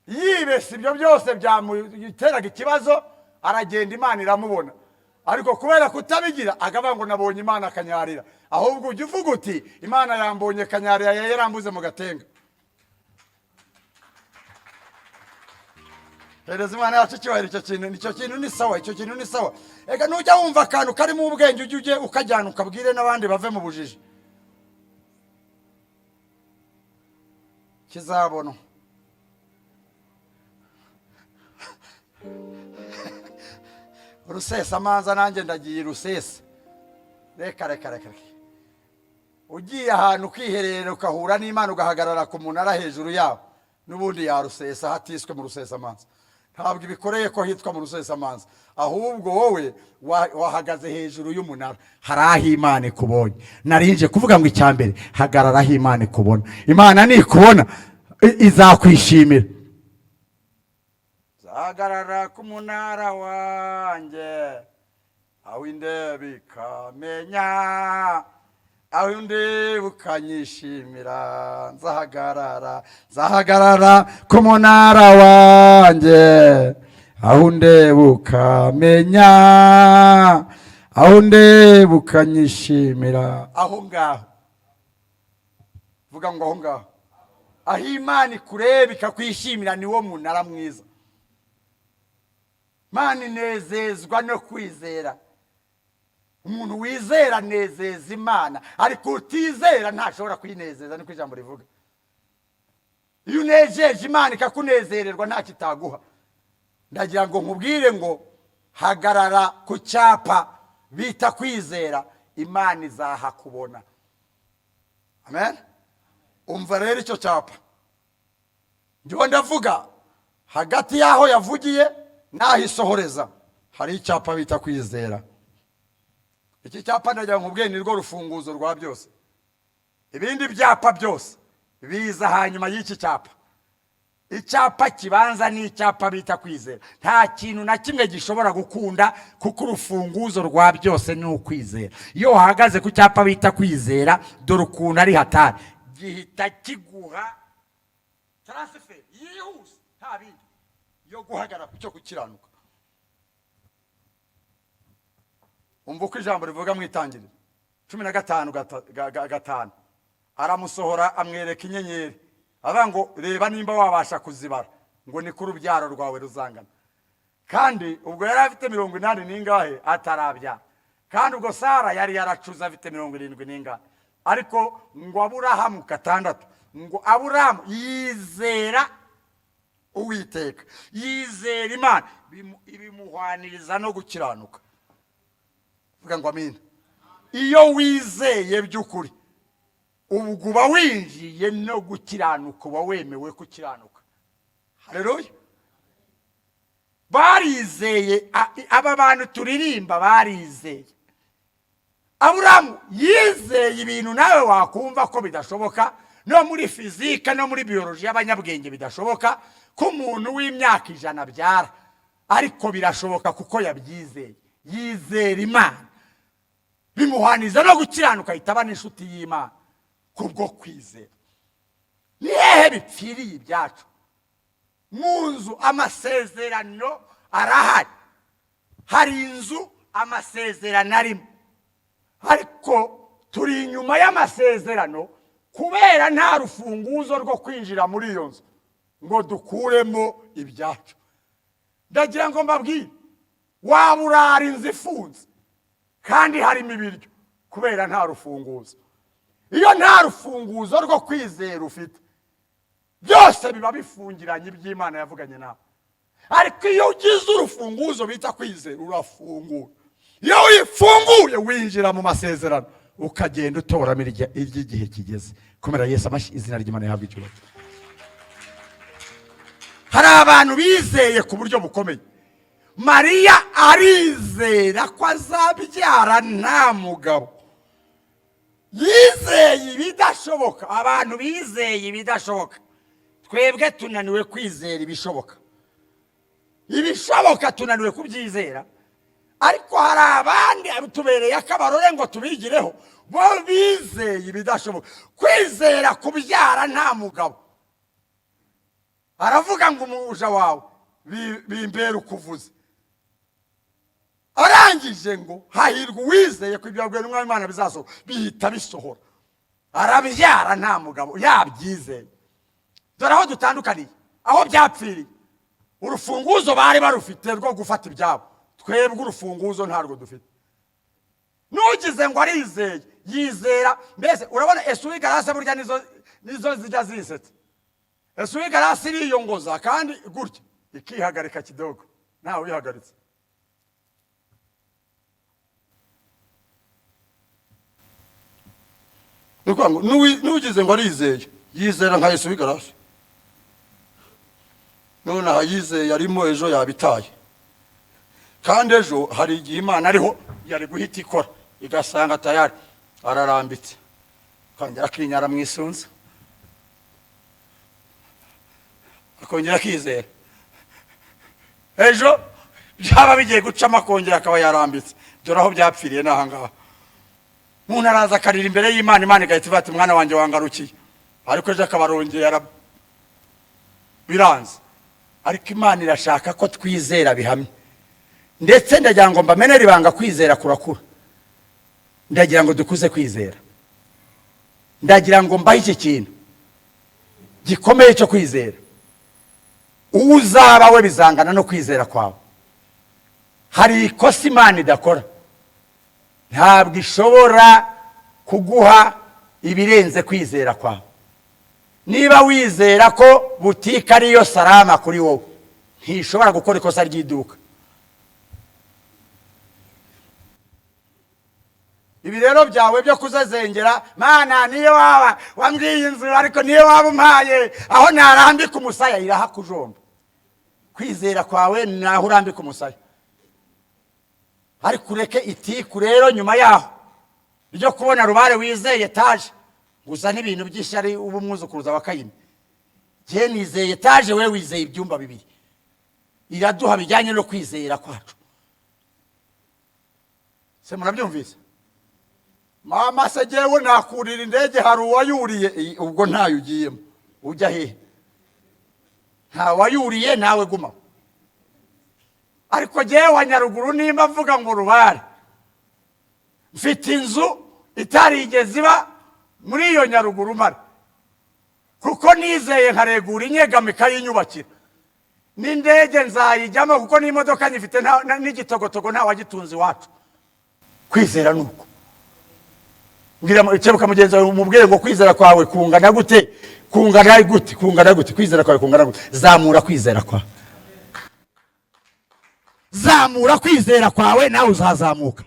yibese ibyo byose byamuteraga ikibazo, aragenda Imana iramubona. Ariko kubera kutabigira akavuga ngo nabonye Imana akanyarira. Ahubwo ujya uvuga uti Imana yambonye kanyarira, yarambuze mu gatenga. Hereza Imana yacu icyubahiro. Icyo kintu ni sawa, icyo kintu ni sawa. Ega nujya wumva akantu karimo ubwenge ujye ukajyana ukabwire n'abandi bave mu bujiji. Kizabona Rusesa amanza, nanjye ndagiye Rusesa. Reka ugiye ahantu ukiherera ukahura n'Imana ugahagarara ku munara hejuru yawo, n'ubundi ya Rusesa hatiswe mu Rusesa amanza. Ntabwo ibikoreye ko hitwa mu Rusesa amanza, ahubwo wowe wahagaze hejuru y'umunara. Hari aho Imana ikubonye. Narinje kuvuga ngo icyambere hagarara aho Imana ikubona. Imana nikubona izakwishimira. Zahagarara ku munara wanjye, aho indeba ikamenya, aho indeba ukanyishimira. Nzahagarara ku munara wanjye, aho indeba ukamenya, aho indeba ukanyishimira. Aho ngaho vuga ngo aho ngaho, aho Imana ikureba ikakwishimira, ni wo munara mwiza. Imana inezezwa no kwizera. Umuntu wizera nezeza Imana, ariko utizera ntashobora kwinezeza, niko ijambo rivuga. Iyo unejeje Imana ikakunezererwa nta kitaguha. Ndagira ngo nkubwire ngo hagarara ku cyapa bita kwizera, Imana izahakubona. Amen. Umva rero icyo cyapa. Ndiho ndavuga hagati yaho yavugiye naho isohoreza hari icyapa bita kwizera. Iki cyapa ndagira ngo nkubwire ni rwo rufunguzo rwa byose. Ibindi byapa byose biza hanyuma y'iki cyapa. Icyapa kibanza ni icyapa bita kwizera. Nta kintu na kimwe gishobora gukunda, kuko urufunguzo rwa byose ni ukwizera. Iyo uhagaze ku cyapa bita kwizera, dore ukuntu ari hatari, gihita kiguha transfer yihuse, nta bindi yo guhagarara ku cyo gukiranuka. Umva uko ijambo rivuga mu Itangiriro 15:5. Aramusohora amwereka inyenyeri, avuga ngo reba nimba wabasha kuzibara, ngo ni ku rubyaro rwawe ruzangana. Kandi ubwo yari afite 80 n'ingahe atarabyara, kandi ubwo Sara yari yaracuza afite 70 n'ingahe. Ariko ngo Aburahamu 6, ngo Aburahamu yizera Uwiteka, yizera Imana, ibimuhwaniriza no gukiranuka. Vuga ngo amina. Iyo wizeye by'ukuri, ubwo uba winjiye no gukiranuka, uba wemewe gukiranuka. Haleluya. Barizeye, aba bantu turirimba barizeye. Aburahamu yizeye ibintu nawe wakumva ko bidashoboka, no muri fizika no muri biology y'abanyabwenge bidashoboka ko umuntu w'imyaka 100 byara, ariko birashoboka kuko yabyizeye. Yizera Imana, bimuhaniza no gukiranuka, itaba n'inshuti y'Imana kubwo kwizera. Ni hehe bipfiriye ibyacu? Mu nzu amasezerano arahari. Hari inzu amasezerano arimo, ariko turi inyuma y'amasezerano kubera nta rufunguzo rwo kwinjira muri iyo nzu ngo dukuremo ibyacu. Ndagira ngo mbabwire, waburara inzu ifunze kandi harimo ibiryo kubera nta rufunguzo. Iyo nta rufunguzo rwo kwizera ufite, byose biba bifungiranye iby'Imana yavuganye nawe. Ariko iyo ugize urufunguzo bita kwizera, urafungura. Iyo wifunguye winjira mu masezerano, ukagenda utoramo igihe kigeze. Komera Yesu amashi, izina ry'Imana yahabwa icyubahiro. Hari abantu bizeye ku buryo bukomeye. Mariya arizera ko azabyara nta mugabo. Yizeye ibidashoboka. Abantu bizeye ibidashoboka. Twebwe tunaniwe kwizera ibishoboka. Ibishoboka tunaniwe kubyizera. Ariko hari abandi tubereye akabarore ngo tubigireho. bo bizeye ibidashoboka. Kwizera kubyara nta mugabo. Aravuga ngo umuja wawe bimbera ukuvuze. Arangije ngo hahirwa uwizeye ko ibyo yabwiwe n'Umwami Imana bizasohora, bihita bisohora. Arabyara nta mugabo yabyizeye. Dore aho dutandukaniye, aho byapfiriye. Urufunguzo bari barufite rwo gufata ibyabo, twebwe urufunguzo ntarwo dufite. Nugize ngo arizeye, yizera. Mbese urabona esuwi garase burya nizo zijya zisetsa. Esuwi garase iriyongoza kandi gutya ikihagarika kidogo, nawe uyihagaritse. Nugize ngo arizeye, yizera nka esuwi garase. None yizeye arimo ejo yabitaye. Kandi ejo hari igihe Imana ariho yari guhita ikora igasanga tayari ararambitse. Kongera akinyara mwisunza. Akongera akizera. Ejo byaba bigiye gucama akongera akaba yarambitse. Dore aho byapfiriye nahangaha. Umuntu araza akarira imbere y'Imana, Imana igahita ivuga ati mwana wanjye wangarukiye. Ariko ejo akabarongera biranze. Ariko Imana irashaka ko twizera bihamye. Ndetse ndagira ngo mbamenere ibanga kwizera kurakura. Ndagira ngo dukuze kwizera. Ndagira ngo mbahe iki kintu gikomeye cyo kwizera. Uzaba we bizangana no kwizera kwawe. Hari ikosa Imana idakora. Ntabwo ishobora kuguha ibirenze kwizera kwawe. Niba wizera ko butike ariyo salama kuri wowe, ntishobora gukora ikosa ry'iduka. Ibi rero byawe byo kuzazengera, Mana niyo waba wambwiye inzu ariko niyo waba umpaye aho narambika umusaya irahakujomba. Kwizera kwawe naho urambika umusaya. Ariko ureke itiku rero nyuma yaho ryo kubona rubare wizeye etaje, gusa n'ibintu by'ishyari ubumwuzukuruza wa Kayini. Je nizeye etaje, we wizeye ibyumba bibiri. Iraduha bijyanye no kwizera kwacu. Se murabyumvise? Mama se jewe nakurira indege hari uwayuriye, ubwo ntayo ugiyemo. Ujya he? Nta wayuriye nawe guma. Ariko jewe wa Nyaruguru nimba mvuga ngo rubare, mfite inzu itarigeze iba muri iyo Nyaruguru mara. Kuko nizeye nkaregura inyegamo ikayinyubakira. N'indege nzayijyamo kuko n'imodoka nyifite n'igitogotogo nta wagitunze iwacu. Kwizera nuko. Ngira icyebuka mugenzi wawe umubwire ngo kwizera kwawe kungana gute? Kungana gute? Kungana gute? Kwizera kwawe kungana gute? Zamura kwizera kwawe. Zamura kwizera kwawe nawe uzazamuka.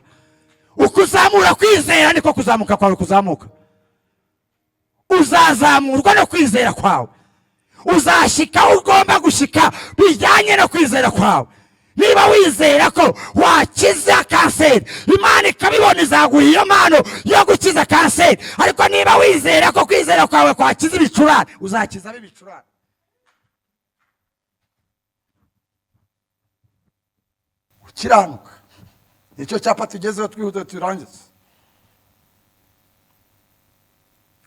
Uko uzamura kwizera niko kuzamuka kwawe kuzamuka. Uzazamurwa no kwizera kwawe. Uzashika ugomba gushika bijyanye no kwizera kwawe. Niba wizera ko wakiza kanseri, Imana ikabibona izaguha iyo mpano yo gukiza kanseri. Ariko niba wizera ko kwizera kwawe kwakiza ibicurane, uzakiza ibicurane. Ukiranuka nicyo cyapa tugezeho twihute turangiza.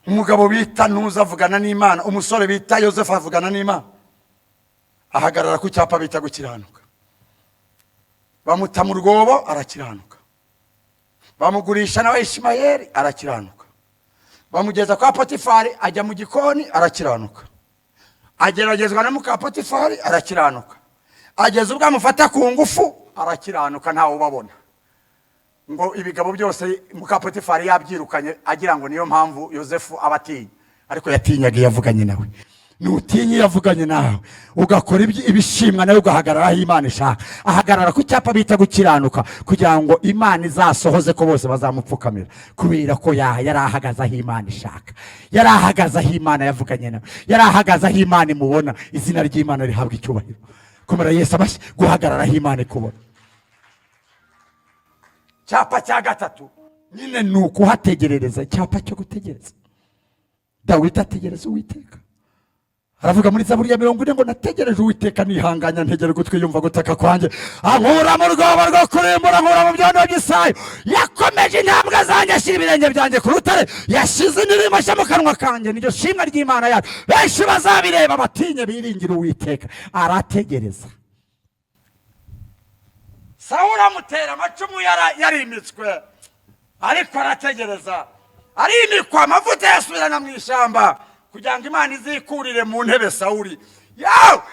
Umugabo bita Ntuza avugana n'Imana, umusore bita Yosefu avugana n'Imana. Ahagarara ku cyapa bita gukiranuka. Bamuta mu rwobo arakiranuka. Bamugurisha nawe Ishimayeli arakiranuka. Bamugeza kwa Potifari ajya mu gikoni arakiranuka. Ageragezwa na muka Potifari arakiranuka. Ageze ubwo amufata ku ngufu arakiranuka ntawe ubabona. Ngo ibigabo byose muka Potifari yabyirukanye agira ngo niyo mpamvu Yosefu abatinya. Ariko yatinyaga yavuganye nawe. Nutinyi yavuganye nawe ugakora ibishimwa nawe ugahagarara aho Imana ishaka. Ahagarara ku cyapa bita gukiranuka kugira ngo Imana izasohoze ko bose bazamupfukamira, kubera ko yari ahagaze aho Imana ishaka. Yari ahagaze aho Imana yavuganye nawe. Yari ahagaze aho Imana imubona. Izina ry'Imana rihabwa icyubahiro. Komera Yesu abashi guhagarara aho Imana ikubona. Cyapa cya gatatu nyine nuko hategerereza, cyapa cyo gutegereza. Dawidi ategereza Uwiteka. aravuga muri Zaburi ya 40 ngo nategereje Uwiteka nihanganya ntegere gutwi yumva gutaka kwanjye, ankura mu rwobo rwo kurimbura, ankura mu byondo by'isayo, yakomeje intambwe zanjye, ashyira ibirenge byanjye ku rutare, yashyize indirimbo nshya mu kanwa kanjye. Niryo shimwa ry'Imana yacu, benshi bazabireba batinye biringire Uwiteka. Arategereza. Sawuli amutera amacumu yarimitswe, ariko arategereza. Arimikwa, amavuta yasubirana mu ishyamba kugira ngo Imana izikurire mu ntebe Sawuli.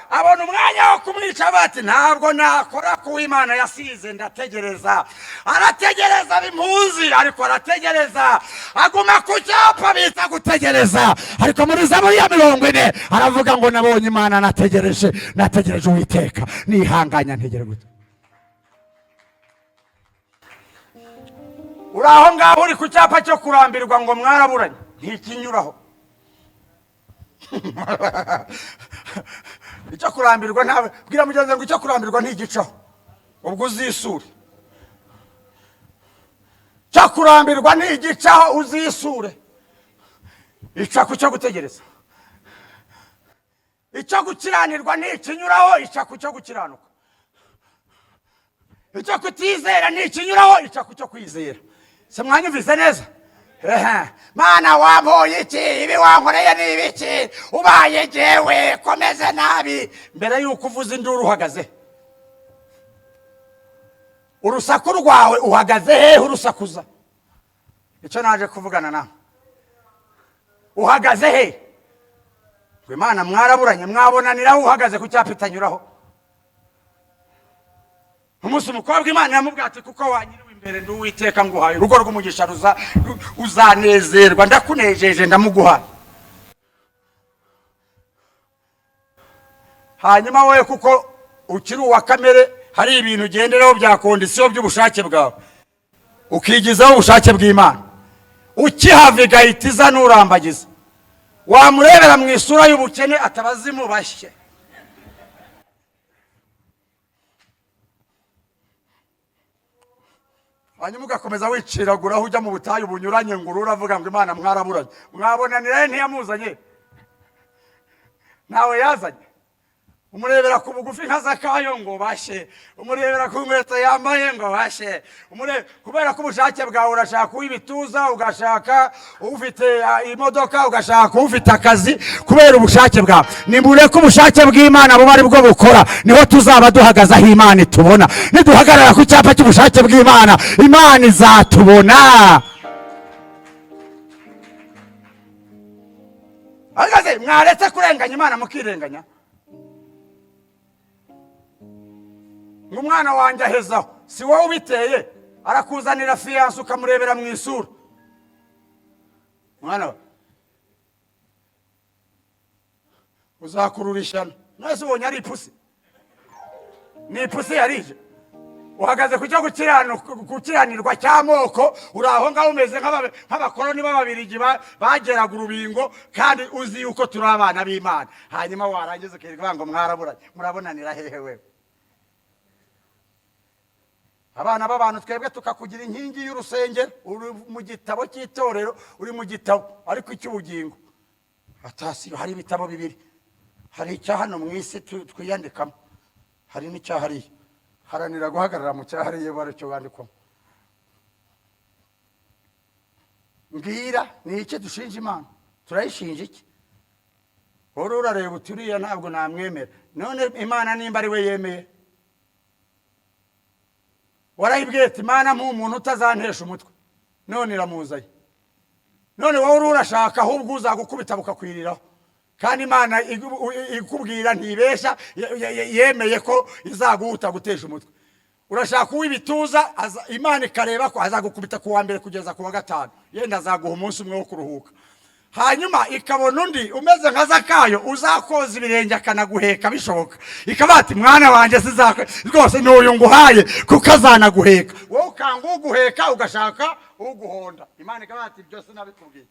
Abona umwanya wo kumwica, bati ntabwo nakora ku Imana yasize, ndategereza. Arategereza bimpunzi, ariko arategereza, aguma ku cyapa bita gutegereza. Ariko muri Zaburi ya 40 aravuga ngo nabonye Imana, nategereje Uwiteka nihanganya ntegere gute. Uraho ngaho uri ku cyapa cyo kurambirwa ngo mwaraburanye, ntikinyuraho. Icyo kurambirwa ntawe bwira mugenzi ngo icyo kurambirwa ntigicaho, ubwo uzisure. Cyo kurambirwa ntigicaho, uzisure. Ica ku cyo gutegereza. Icyo gukiranirwa ntikinyuraho, ica ku cyo gukiranuka. Icyo kutizera ntikinyuraho, ica ku cyo kwizera. Se mwanyumvise neza? Mana wampoye iki, ibi wankoreye ni ibiki, ubaye jewe komeze nabi. Mbere yuko uvuza induru uhagaze, urusaku rwawe uhagaze hehe urusakuza? Icyo naje kuvugana nawe, uhagaze hehe? Imana mwaraburanye, mwabonaniraho uhagaze ku cyapa itanyuraho. Umunsi umukobwa Imana yamubwira ati kuko wanyiriwe imbere ndi Uwiteka nguhaye urugo rw'umugisha uzanezerwa, ndakunejeje ndamuguhaye. Hanyuma wowe kuko ukiri uwa kamere, hari ibintu ugenderaho bya kondisiyo by'ubushake bwawe, ukigizaho ubushake bw'Imana, ukihava igahita iza n'urambagiza. Wamurebera mu isura y'ubukene atabazimu bashye. Hanyuma ugakomeza wiciraguraho ujya mu butayu bunyuranye ngo uravuga ngo Imana mwaraburanye. Mwabonanira ntiyamuzanye, nawe yazanye. Umurebera ku bugufi nka Zakayo ngo bashe, umurebera ku nkweto yambaye ngo bashe, kubera ko ubushake bwawe urashaka uw'ibituza, ugashaka ufite imodoka, ugashaka ufite akazi. Kubera ubushake bwawe, nimureke ubushake bw'Imana buba ari bwo bukora, niho tuzaba duhagaze aho Imana itubona. Niduhagarara ku cyapa cy'ubushake bw'Imana, Imana izatubona. Ahagaze mwaretse kurenganya Imana mukirenganya. Umwana wanjye ahezaho, si wowe ubiteye, arakuzanira fiyanse ukamurebera mu isura. Mwana uzakurura ishyano. Nase ubonye ari ipusi, ni ipusi yarije. Uhagaze ku cyo gukiranirwa cy'amoko, uraho ngaho umeze nk'abakoloni b'Ababiligi bageraga urubingo, kandi uzi yuko turi abana b'Imana. Hanyuma warangiza ukirirwa ngo mwaraburanye. Murabonanira hehe wewe? Abana b'abantu twebwe tukakugira inkingi y'urusengero, uri mu gitabo cy'itorero, uri mu gitabo ariko icy'ubugingo. Atasiyo hari ibitabo bibiri, hari icya hano mu isi twiyandikamo, hari n'icyahariye. Haranira guhagarara mu cyahariye baricyo bandikwamo. Mbwira ni iki dushinja Imana? Turayishinja iki? Wowe urareba uturiya ntabwo namwemera. None Imana nimba ari we yemeye, warayibwiye ati Imana umuntu utazantesha umutwe, none iramuzanye. None wowe urashaka ahubwo uzagukubita bukakwiriraho, kandi Imana ikubwira ntibesha, yemeye ko izaguhuta gutesha umutwe. Urashaka uw'ibituza, Imana ikareba ko azagukubita ku wa mbere kugeza ku wa gatanu, yenda azaguha umunsi umwe wo kuruhuka. Hanyuma ikabona undi umeze nka Zakayo, uzakoza ibirenge akanaguheka bishoboka. Ikaba ati mwana wanjye rwose n'uyu nguhaye kuko azanaguheka. Wowe ukanga uguheka ugashaka uguhonda. Imana ikaba ati byose nabikubwiye.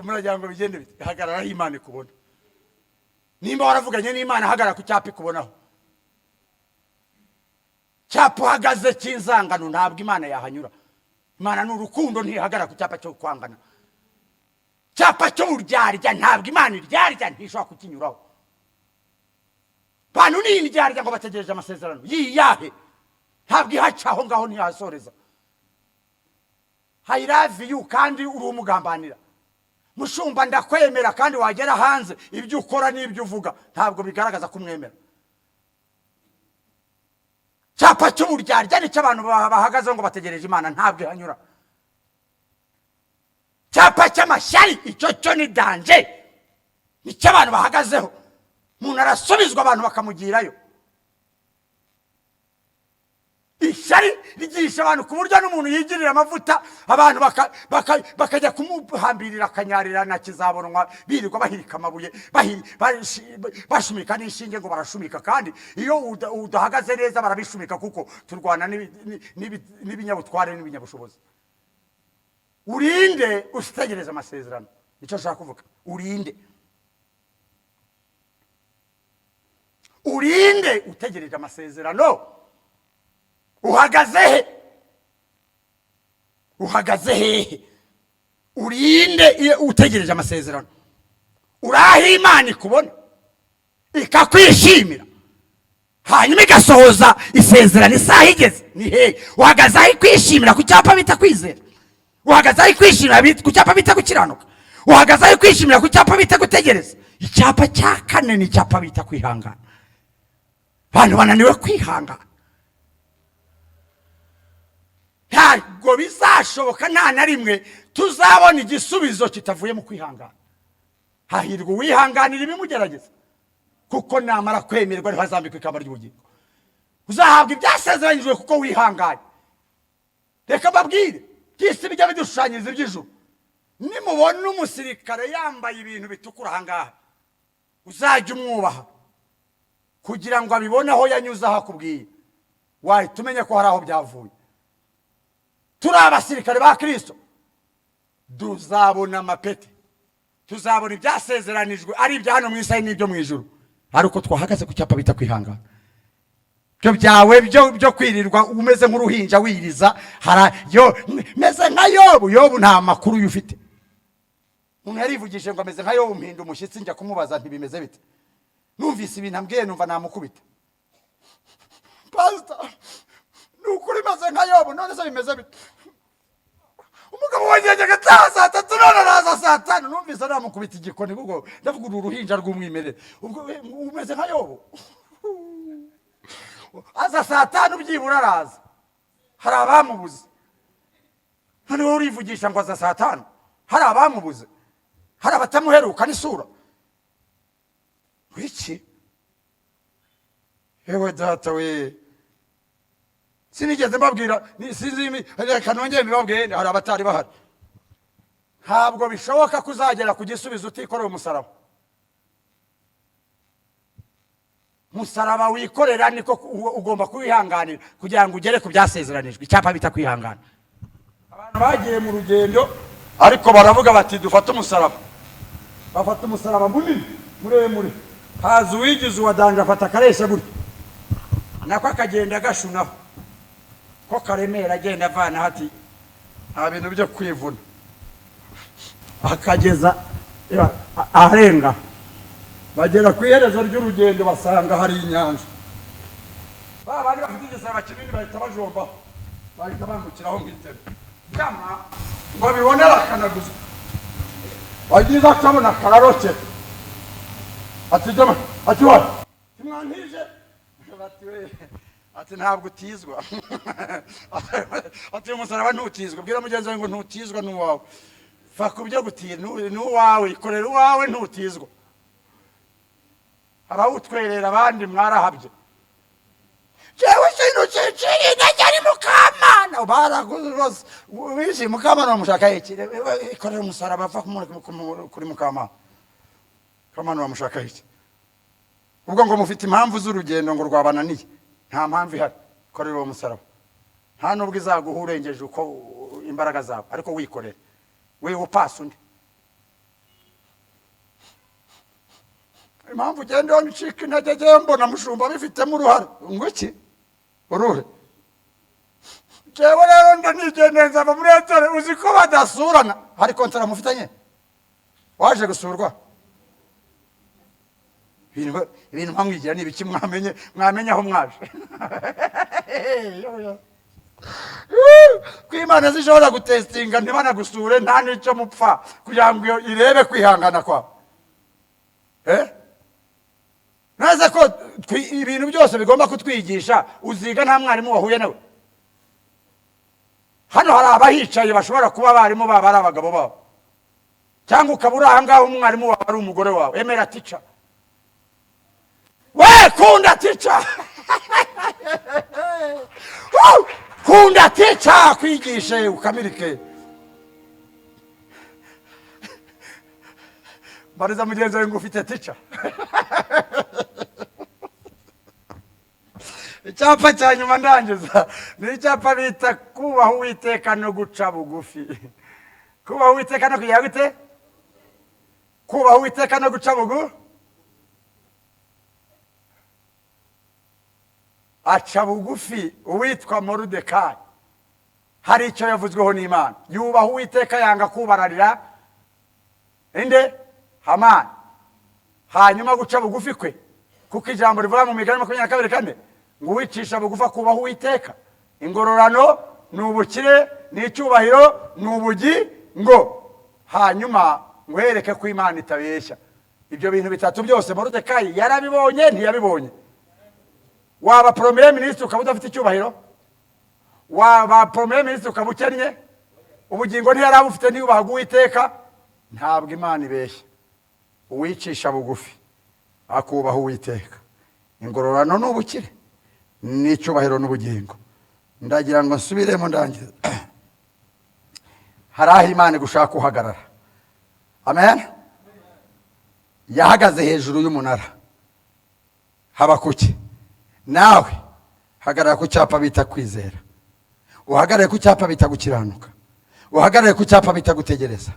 Muragira ngo bigende bite? Hagarara Imana ikubona. Nimba waravuganye n'Imana, hagarara ku cyapa ikubonaho. Cyapa uhagaze cy'inzangano ntabwo Imana yahanyura. Imana ni urukundo, ntihagara ku cyapa cyo kwangana. Cyapa cyo uryarya ntabwo Imana iryarya, ntishobora kukinyuraho. Bantu ni iryarya ngo bategereje amasezerano yiyahe, ntabwo ihacaho ngaho ntihasoreza. I love you kandi uri umugambanira. Mushumba ndakwemera kandi wagera hanze ibyo ukora n'ibyo uvuga ntabwo bigaragaza kumwemera. Cyapa cyo uryarya ni cy'abantu bahagaze ngo bategereje Imana, ntabwo ihanyura. Cyapa cy'amashyari icyo cyo ni danje, ni cy'abantu bahagazeho. Umuntu arasubizwa abantu bakamugirayo. Ishyari rigisha abantu ku buryo n'umuntu yigirira amavuta, abantu bakajya kumuhambirira akanyarira na kizabonwa, birirwa bahirika amabuye, bashumika n'ishinge ngo barashumika, kandi iyo udahagaze neza barabishumika, kuko turwana n'ibinyabutware n'ibinyabushobozi. Urinde usitegereza amasezerano, icyo nshaka kuvuga. Urinde utegereje amasezerano. Uhagaze hehe? Urinde utegereje amasezerano. Urahi Imana ikubona ikakwishimira, hanyuma igasohoza isezerano isaha igeze. Ni hehe? Uhagaze aho kwishimira ku cyapa bita kwizera. Uhagaze aho kwishimira ku cyapa bita gukiranuka. Uhagaze aho kwishimira ku cyapa bita gutegereza. Icyapa cya kane ni icyapa bita kwihangana. Abantu bananiwe kwihangana. Ntabwo bizashoboka nta na rimwe tuzabona igisubizo kitavuye mu kwihangana. Hahirwa uwihanganira ibimugerageza, kuko namara kwemerwa niho azambikwa ikamba ry'ubugingo. Uzahabwa ibyasezeranyijwe kuko wihanganye. Reka mbabwire, byisi bijya bidushushanyiriza iby'ijuru. Nimubona umusirikare yambaye ibintu bitukura ahangaha, uzajya umwubaha kugira ngo abibone aho yanyuze aho akubwiye. Wahita umenya ko hari aho byavuye. Turi abasirikare ba Kristo, tuzabona amapeti, tuzabona ibyasezeranijwe, ari ibya hano mu isi n'ibyo mu ijuru, ariko twahagaze ku cyapa bita kwihangana. Byo byawe byo kwirirwa umeze nk'uruhinja wiriza, meze nka Yobu nta makuru yufite. Umuntu yarivugije ngo ameze nka Yobu, mpinda umushyitsi njya kumubaza ntibimeze bite. Numvise ibintu ambwiye numva namukubita. Pastor, nukuri maze nka Yobu, none se bimeze bite? Umugabo wanjye gataha saa 3 none araza saa 5, numvise namukubita igikoni, kuko ndavuga uruhinja rw'umwimerere. Ubwo umeze nka Yobu. Aza saa 5 byibura araza, hari abamubuze. None wowe urivugisha ngo aza saa 5, hari abamubuze, hari abatamuheruka n'isura. Wiki ewe data we, sinigeze mbabwira, sinzi reka nongeye mbibabwiye, hari abatari bahari. Ntabwo bishoboka kuzagera ku gisubizo utikorera umusaraba. Musaraba wikorera niko ugomba kwihanganira kugira ngo ugere ku byasezeranijwe. Icyapa bita kwihangana. Abantu bagiye mu rugendo ariko baravuga bati dufate umusaraba. Bafata umusaraba munini muremure, haza uwigize uwadanje afata akaresha gutya, nako akagenda gashunaho, ko karemera agenda avana hati nta bintu byo kwivuna, akageza arenga. Bagera ku iherezo ry'urugendo basanga hari inyanja. Bari bafite igisaba kinini bahita bajomba, bahita bambukiraho ngitero kama ngo bibonera akanaguza. Wagize akabona kararoke ati jama ati wa timwantije bati we ati ntabwo utizwa. Ati umusaraba ntutizwa, bwira mugenzi wawe ngo ntutizwa n'uwawe, fa kubyo gutira n'uwawe, ikorera uwawe ntutizwa. Abawutwerera abandi mwarahabye. Jewe kintu cyiciye ndajyari mukamana baraguze wishi mukamana mushaka iki, ikorera umusaraba va kuri mukamana. Kamana bamushaka iki? Ubwo ngo mufite impamvu z'urugendo ngo rwabananiye. Nta mpamvu ihari, korera uwo musaraba. Nta nubwo izaguha urengeje uko imbaraga zawe, ariko wikorera we upasa undi. Impamvu genda wamicika intege mbona mushumba bifitemo uruhare. Ngo iki? Uruhe? jewe rero ndanigendenza ava muri etore uzi ko badasurana hari kontara mufitanye waje gusurwa ibintu mwamwigira ni ibiki mwamenye aho mwaje kwimana zishobora gutestinga ntibanagusure nta n'icyo mupfa kugira ngo irebe kwihangana kwawe neza ko ibintu byose bigomba kutwigisha uziga nta mwarimu wahuye nawe hano hari abahicaye bashobora kuba abarimu babo ari abagabo babo cyangwa ukaba uri aha ngaho umwarimu wawe ari umugore wawe emera tica we kunda tica kunda tica kwigishe ukamirike bariza mugenzi wawe ngo ufite tica icyapa cya nyuma ndangiza ni icyapa bita kubaha Uwiteka no guca bugufi. Kubaha Uwiteka no kugira gute? Kubaha Uwiteka no guca bugufi. Aca bugufi uwitwa Moridekayi hari icyo yavuzweho n'Imana. Yubaha Uwiteka yanga kubararira inde Hamani. Hanyuma guca bugufi kwe kuko ijambo rivuga mu Migani 22:4 ngo wicisha bugufa kubaha Uwiteka ingororano n'ubukire n'icyubahiro n'ubugingo. Hanyuma ngwereke ko Imana itabeshya. Ibyo bintu bitatu byose Moridekayi yarabibonye ntiyabibonye. Waba premier ministre ukaba udafite icyubahiro, waba premier ministre ukaba ukennye, ubugingo ntiyaraba ufite niyubaha Uwiteka, ntabwo Imana ibeshya. Uwicisha bugufi akubaha Uwiteka ingororano n'ubukire n'icyubahiro n'ubugingo. Ndagira ngo nsubiremo ndangiza. Haraho Imana gushaka uhagarara. Amen. Yahagaze hejuru y'umunara. Habakuki nawe hagarara ku cyapa bita kwizera, uhagarare ku cyapa bita gukiranuka, uhagarare ku cyapa bita gutegereza,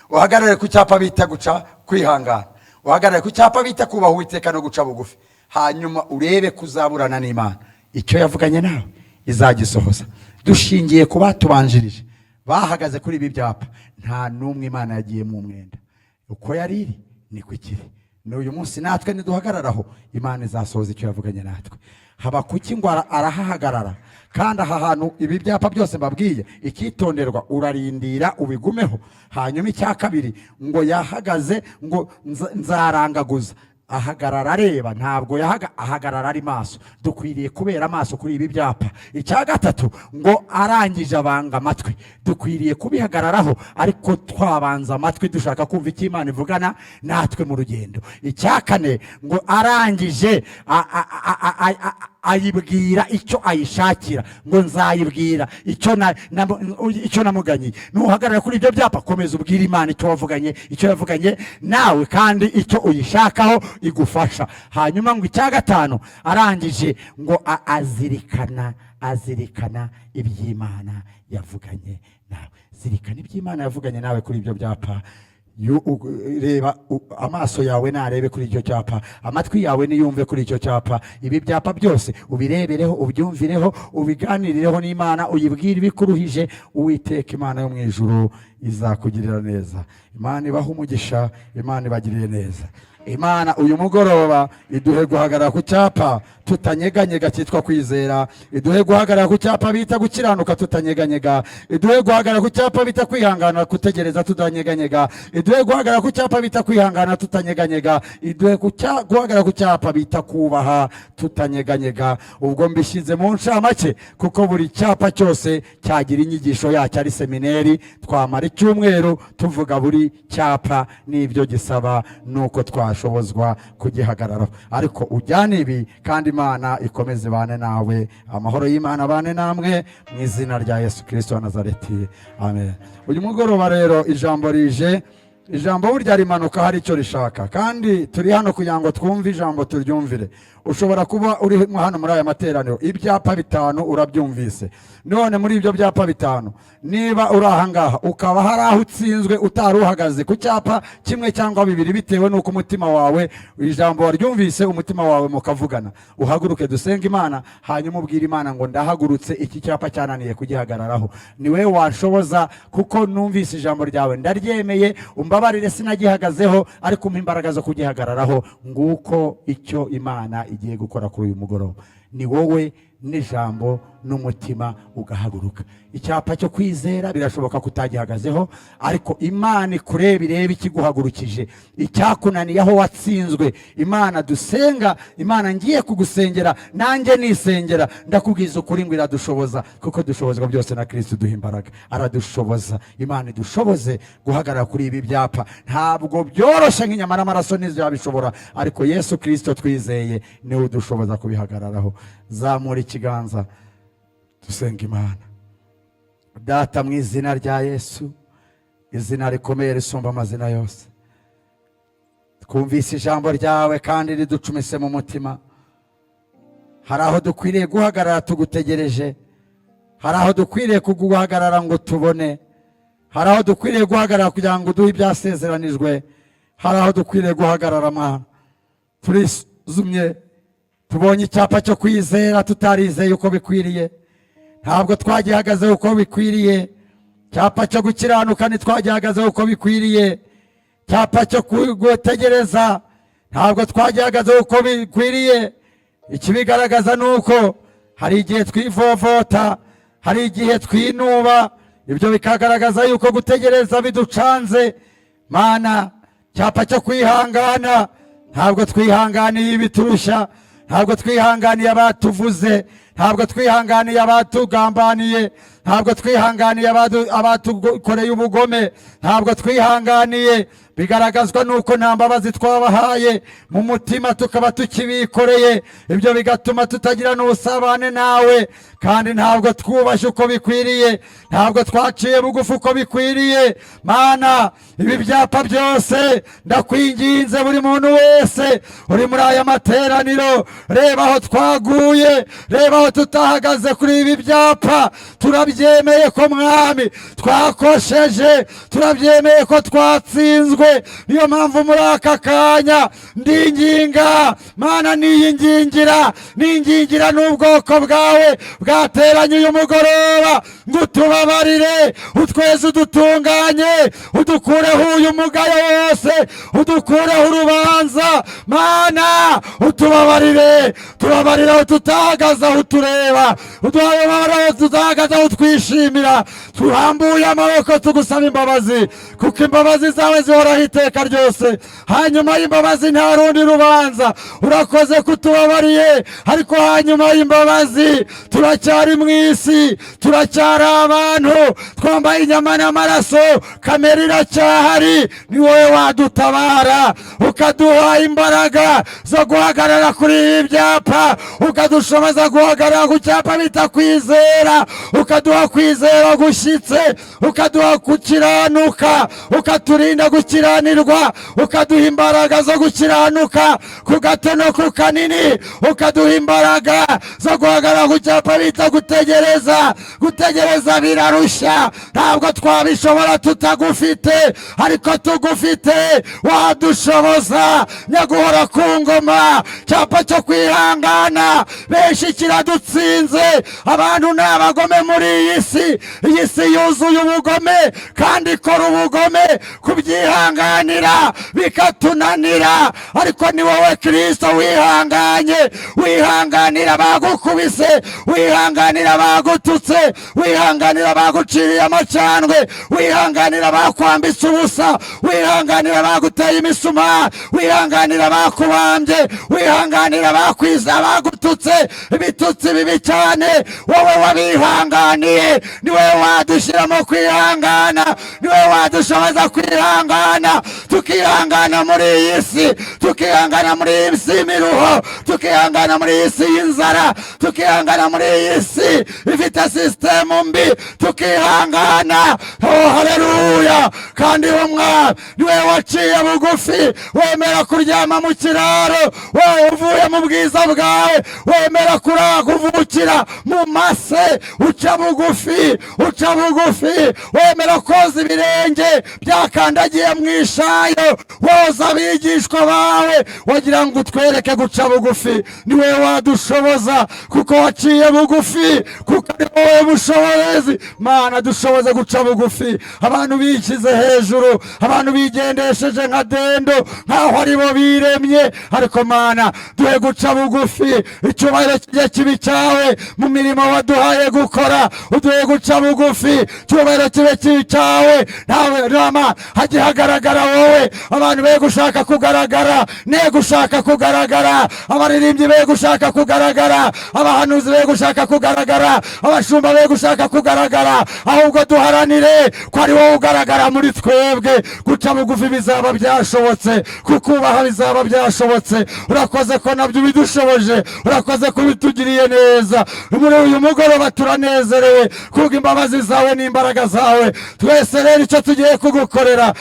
uhagarare ku cyapa bita guca kwihangana, uhagarare ku cyapa bita kubaha Uwiteka no guca bugufi. Hanyuma urebe kuzaburana n'Imana. Icyo yavuganye nawe izagisohoza. Dushingiye ku batubanjirije bahagaze kuri ibi byapa, nta numwe Imana yagiye mu mwenda. Uko yari iri niko ikiri. N'uyu munsi natwe niduhagararaho Imana izasohoza icyo yavuganye natwe. Habakuki ngo arahahagarara, kandi aha hantu ibi byapa byose mbabwiye ikitonderwa urarindira ubigumeho. Hanyuma icya kabiri ngo yahagaze ngo nzarangaguza. Ahagarara areba, ntabwo ahagarara ari maso. Dukwiriye kubera maso kuri ibi byapa. Icya gatatu ngo arangije abanga amatwi. Dukwiriye kubihagararaho ariko twabanza amatwi dushaka kumva icyo Imana ivugana natwe mu rugendo. Icya kane ngo arangije ayibwira icyo ayishakira, ngo nzayibwira icyo namuganye. Nuhagarara kuri ibyo byapa komeza ubwira Imana icyo wavuganye, icyo yavuganye nawe kandi icyo uyishakaho igufasha. Hanyuma ngo icya gatanu arangije ngo azirikana iby'Imana yavuganye nawe. Zirikana iby'Imana yavuganye nawe kuri ibyo byapa. Reba amaso yawe narebe kuri icyo cyapa, amatwi yawe niyumve kuri icyo cyapa. Ibi byapa byose ubirebereho, ubyumvireho, ubiganirireho n'Imana, uyibwire ibikuruhije. Uwiteka Imana yo mu ijuru izakugirira neza. Imana ibaha umugisha, Imana ibagirire neza. Imana uyu mugoroba iduhe guhagarara ku cyapa tutanyeganyega cyitwa kwizera. Iduhe guhagarara ku cyapa bita gukiranuka tutanyeganyega. Iduhe guhagarara ku cyapa bita kwihangana kutegereza tutanyeganyega. Iduhe guhagarara ku cyapa bita kwihangana tutanyeganyega. Iduhe guhagarara ku cyapa bita kubaha tutanyeganyega. Ubwo mbishyize mu ncamake kuko buri cyapa cyose cyagira inyigisho yacyo ari semineri. Twamara icyumweru tuvuga buri cyapa n'ibyo gisaba nuko twashobozwa kugihagararaho. Ariko ujyane ibi kandi Imana ikomeze bane nawe. Amahoro y'Imana bane namwe mu izina rya Yesu Kristo wa Nazareti. Amen. Uyu mugoroba rero ijambo rije ijambo burya rimanuka hari icyo rishaka, kandi turi hano kugira ngo twumve ijambo turyumvire. Ushobora kuba uri hano muri aya materaniro, ibyapa 5 urabyumvise, none muri ibyo byapa 5 niba uri ahangaha ukaba hari aho utsinzwe utari uhagaze ku cyapa kimwe cyangwa 2 bitewe n'uko umutima wawe ijambo waryumvise, umutima wawe mukavugana, uhaguruke dusenga Imana, hanyuma ubwira Imana ngo ndahagurutse, iki cyapa cyananiye kugihagararaho, ni wewe washoboza, kuko numvise ijambo ryawe ndaryemeye, umbabarire sinagihagazeho, ariko umpa imbaraga zo kugihagararaho. Nguko icyo Imana igiye gukora kuri uyu mugoroba, ni wowe n'ijambo n'umutima ugahaguruka. Icyapa cyo kwizera birashoboka kutagihagazeho, ariko Imana ikureba, ireba ikiguhagurukije, icyakunaniye aho watsinzwe. Imana dusenga, Imana ngiye kugusengera, nanjye nisengera, ndakubwiza ukuri ngo iradushoboza, kuko dushobozwa byose na Kristo duha imbaraga, aradushoboza. Imana idushoboze guhagarara kuri ibi byapa, ntabwo byoroshye nk'inyama n'amaraso ntizabishobora, ariko Yesu Kristo twizeye niwe udushoboza kubihagararaho. Zamura ikiganza dusenga Imana. Data, mu izina rya Yesu, izina rikomeye risumba amazina yose, twumvise ijambo ryawe kandi riducumise mu mutima. Hari aho dukwiriye guhagarara tugutegereje, hari aho dukwiriye kuguhagarara ngo tubone, hari aho dukwiriye guhagarara kugira ngo duhe ibyasezeranijwe, hari aho dukwiriye guhagarara. Mana, turizumye, tubonye icyapa cyo kwizera tutarizeye uko bikwiriye, ntabwo twagihagazeho uko bikwiriye. Cyapa cyo gukiranuka ntitwagihagazeho uko bikwiriye. Cyapa cyo gutegereza ntabwo twagihagazeho uko bikwiriye. Ikibigaragaza nuko hari igihe twivovota, hari igihe twinuba, ibyo bikagaragaza yuko gutegereza biducanze. Mana, cyapa cyo kwihangana ntabwo twihanganiye ibiturusha, ntabwo twihanganiye abatuvuze, ntabwo twihanganiye abatugambaniye, ntabwo twihanganiye abatukoreye ubugome, ntabwo twihanganiye. Bigaragazwa nuko nta mbabazi twabahaye mu mutima, tukaba tukibikoreye, ibyo bigatuma tutagira n'ubusabane nawe, kandi ntabwo twubashe uko bikwiriye, ntabwo twaciye bugufi uko bikwiriye. Mana, ibi byapa byose ndakwinginze, buri muntu wese uri muri aya materaniro, reba aho twaguye, reba aho tutahagaze kuri ibi byapa. Turabyemeye ko Mwami twakosheje, turabyemeye ko twatsinzwe. Niyo mpamvu muri aka kanya ndinginga Mana, ningingira n'ubwoko bwawe bwateranye uyu mugoroba, ngo utubabarire, utweze, udutunganye, udukureho uyu mugayo wose, udukureho urubanza. Mana, utubabarire, tubabarire aho tutahagaze aho utureba, utubabarire aho tutahagaze aho twishimira. Turambuye amaboko tugusaba imbabazi, kuko imbabazi zawe zihoraho iteka ryose. Hanyuma y'imbabazi nta rundi rubanza. Urakoze kutubabariye, ariko hanyuma y'imbabazi turacyari mu isi, turacyari abantu, twambaye inyama n'amaraso, kamere iracyahari. Ni wowe wadutabara, ukaduha imbaraga zo guhagarara kuri ibi byapa, ukadushoboza guhagarara ku cyapa bita kwizera, ukaduha kwizera gushyitse, ukaduha gukiranuka, ukaturinda gukiranirwa, ukaduha imbaraga zo gukiranuka ku gato no ku kanini, ukaduha imbaraga zo guhagarara ku cyapa bita gutegereza. Gutegereza birarushya, ntabwo twabishobora tutagufite, ariko tugufite wadushoboza. Nyaguhora ku ngoma, cyapa cyo kwihangana benshi kiradutsinze. Abantu ni abagome muri iyi si, iyi si yuzuye ubugome kandi ikora ubugome, kubyihanganira bikatunanira. Ariko ni wowe Kristo wihanganye, wihanganira bagukubise, wihanganira bagututse, wihanganira baguciriye amacandwe, wihanganira bakwambitse ubusa, wihanganira baguteye imisuma, wihanganira bakubambye, wihanganira bakwiza bagututse ibitutsi bibi cyane. Wowe wabihanganiye, ni wowe wadushyiramo kwihangana, ni wowe wadushoboza kwihangana, tukihangana muri iyi si, tukihangana muri iyi si y'imiruho, tukihangana muri iyi si y'inzara, tukihangana muri iyi si ifite sisitemu mbi, tukihangana. Oh haleluya! kandi uwo mwami niwe waciye bugufi, wemera kuryama mu kiraro, wowe uvuye mu bwiza bwawe, wemera kuvukira mu mase, uca bugufi, uca bugufi, wemera koza ibirenge byakandagiye mu ishayo, woza abigishwa bawe, wagira ngo utwereke guca bugufi. niwe wadushoboza kuko waciye bugufi, kuko ari wowe bushobozi. Mana dushoboze guca bugufi. abantu bishyize hejuru, abantu bigendesheje nka dendo, nkaho ari bo biremye, ariko Mana duhe guca bugufi. icyubahiro kijye kibi cyawe mu mirimo waduhaye gukora, uduhe guca bugufi. icyubahiro kibe kibi cyawe, nawe Rama hajye hagaragara wowe. abantu be gushaka kugaragara, ne gushaka kugaragara. abaririmbyi be gushaka kugaragara, abahanuzi be gushaka kugaragara, abashumba be gushaka kugaragara. ahubwo duharanire ko ari wowe ugaragara muri twebwe. guca bugufi bizaba byashobotse, kukubaha bizaba byashobotse. urakoze ko nabyo bidushoboje, urakoze ko bitugiriye neza. muri uyu mugoroba turanezerewe kubwo imbabazi zawe n'imbaraga zawe. twese rero icyo tugiye kugukorera,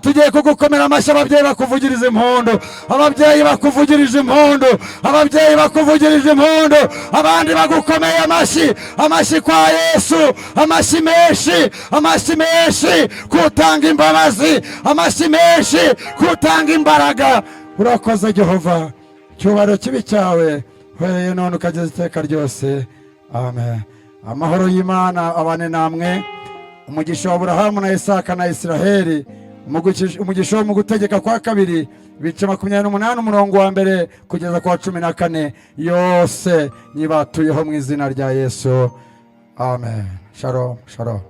tugiye kugukomera amashyi. ababyeyi bakuvugiriza impundu, ababyeyi bakuvugirije impundu, ababyeyi bakuvugirije impundu, abandi bagukomeye amashyi. amashyi kwa Yesu, amashyi menshi, amashyi menshi kutanga imbabazi, amashyi menshi kutanga imbaraga. urakoze Jehova, icyubahiro kibi cyawe uhereye none ukageza iteka ryose. amen. amahoro y'Imana abane namwe. umugisha wa Aburahamu na Isaka na Isiraheli, umugisha wo mu gutegeka kwa kabiri ibice 28 umurongo wa mbere kugeza kwa 14 yose nyibatuyeho mu izina rya Yesu. amen. Shalom, shalom.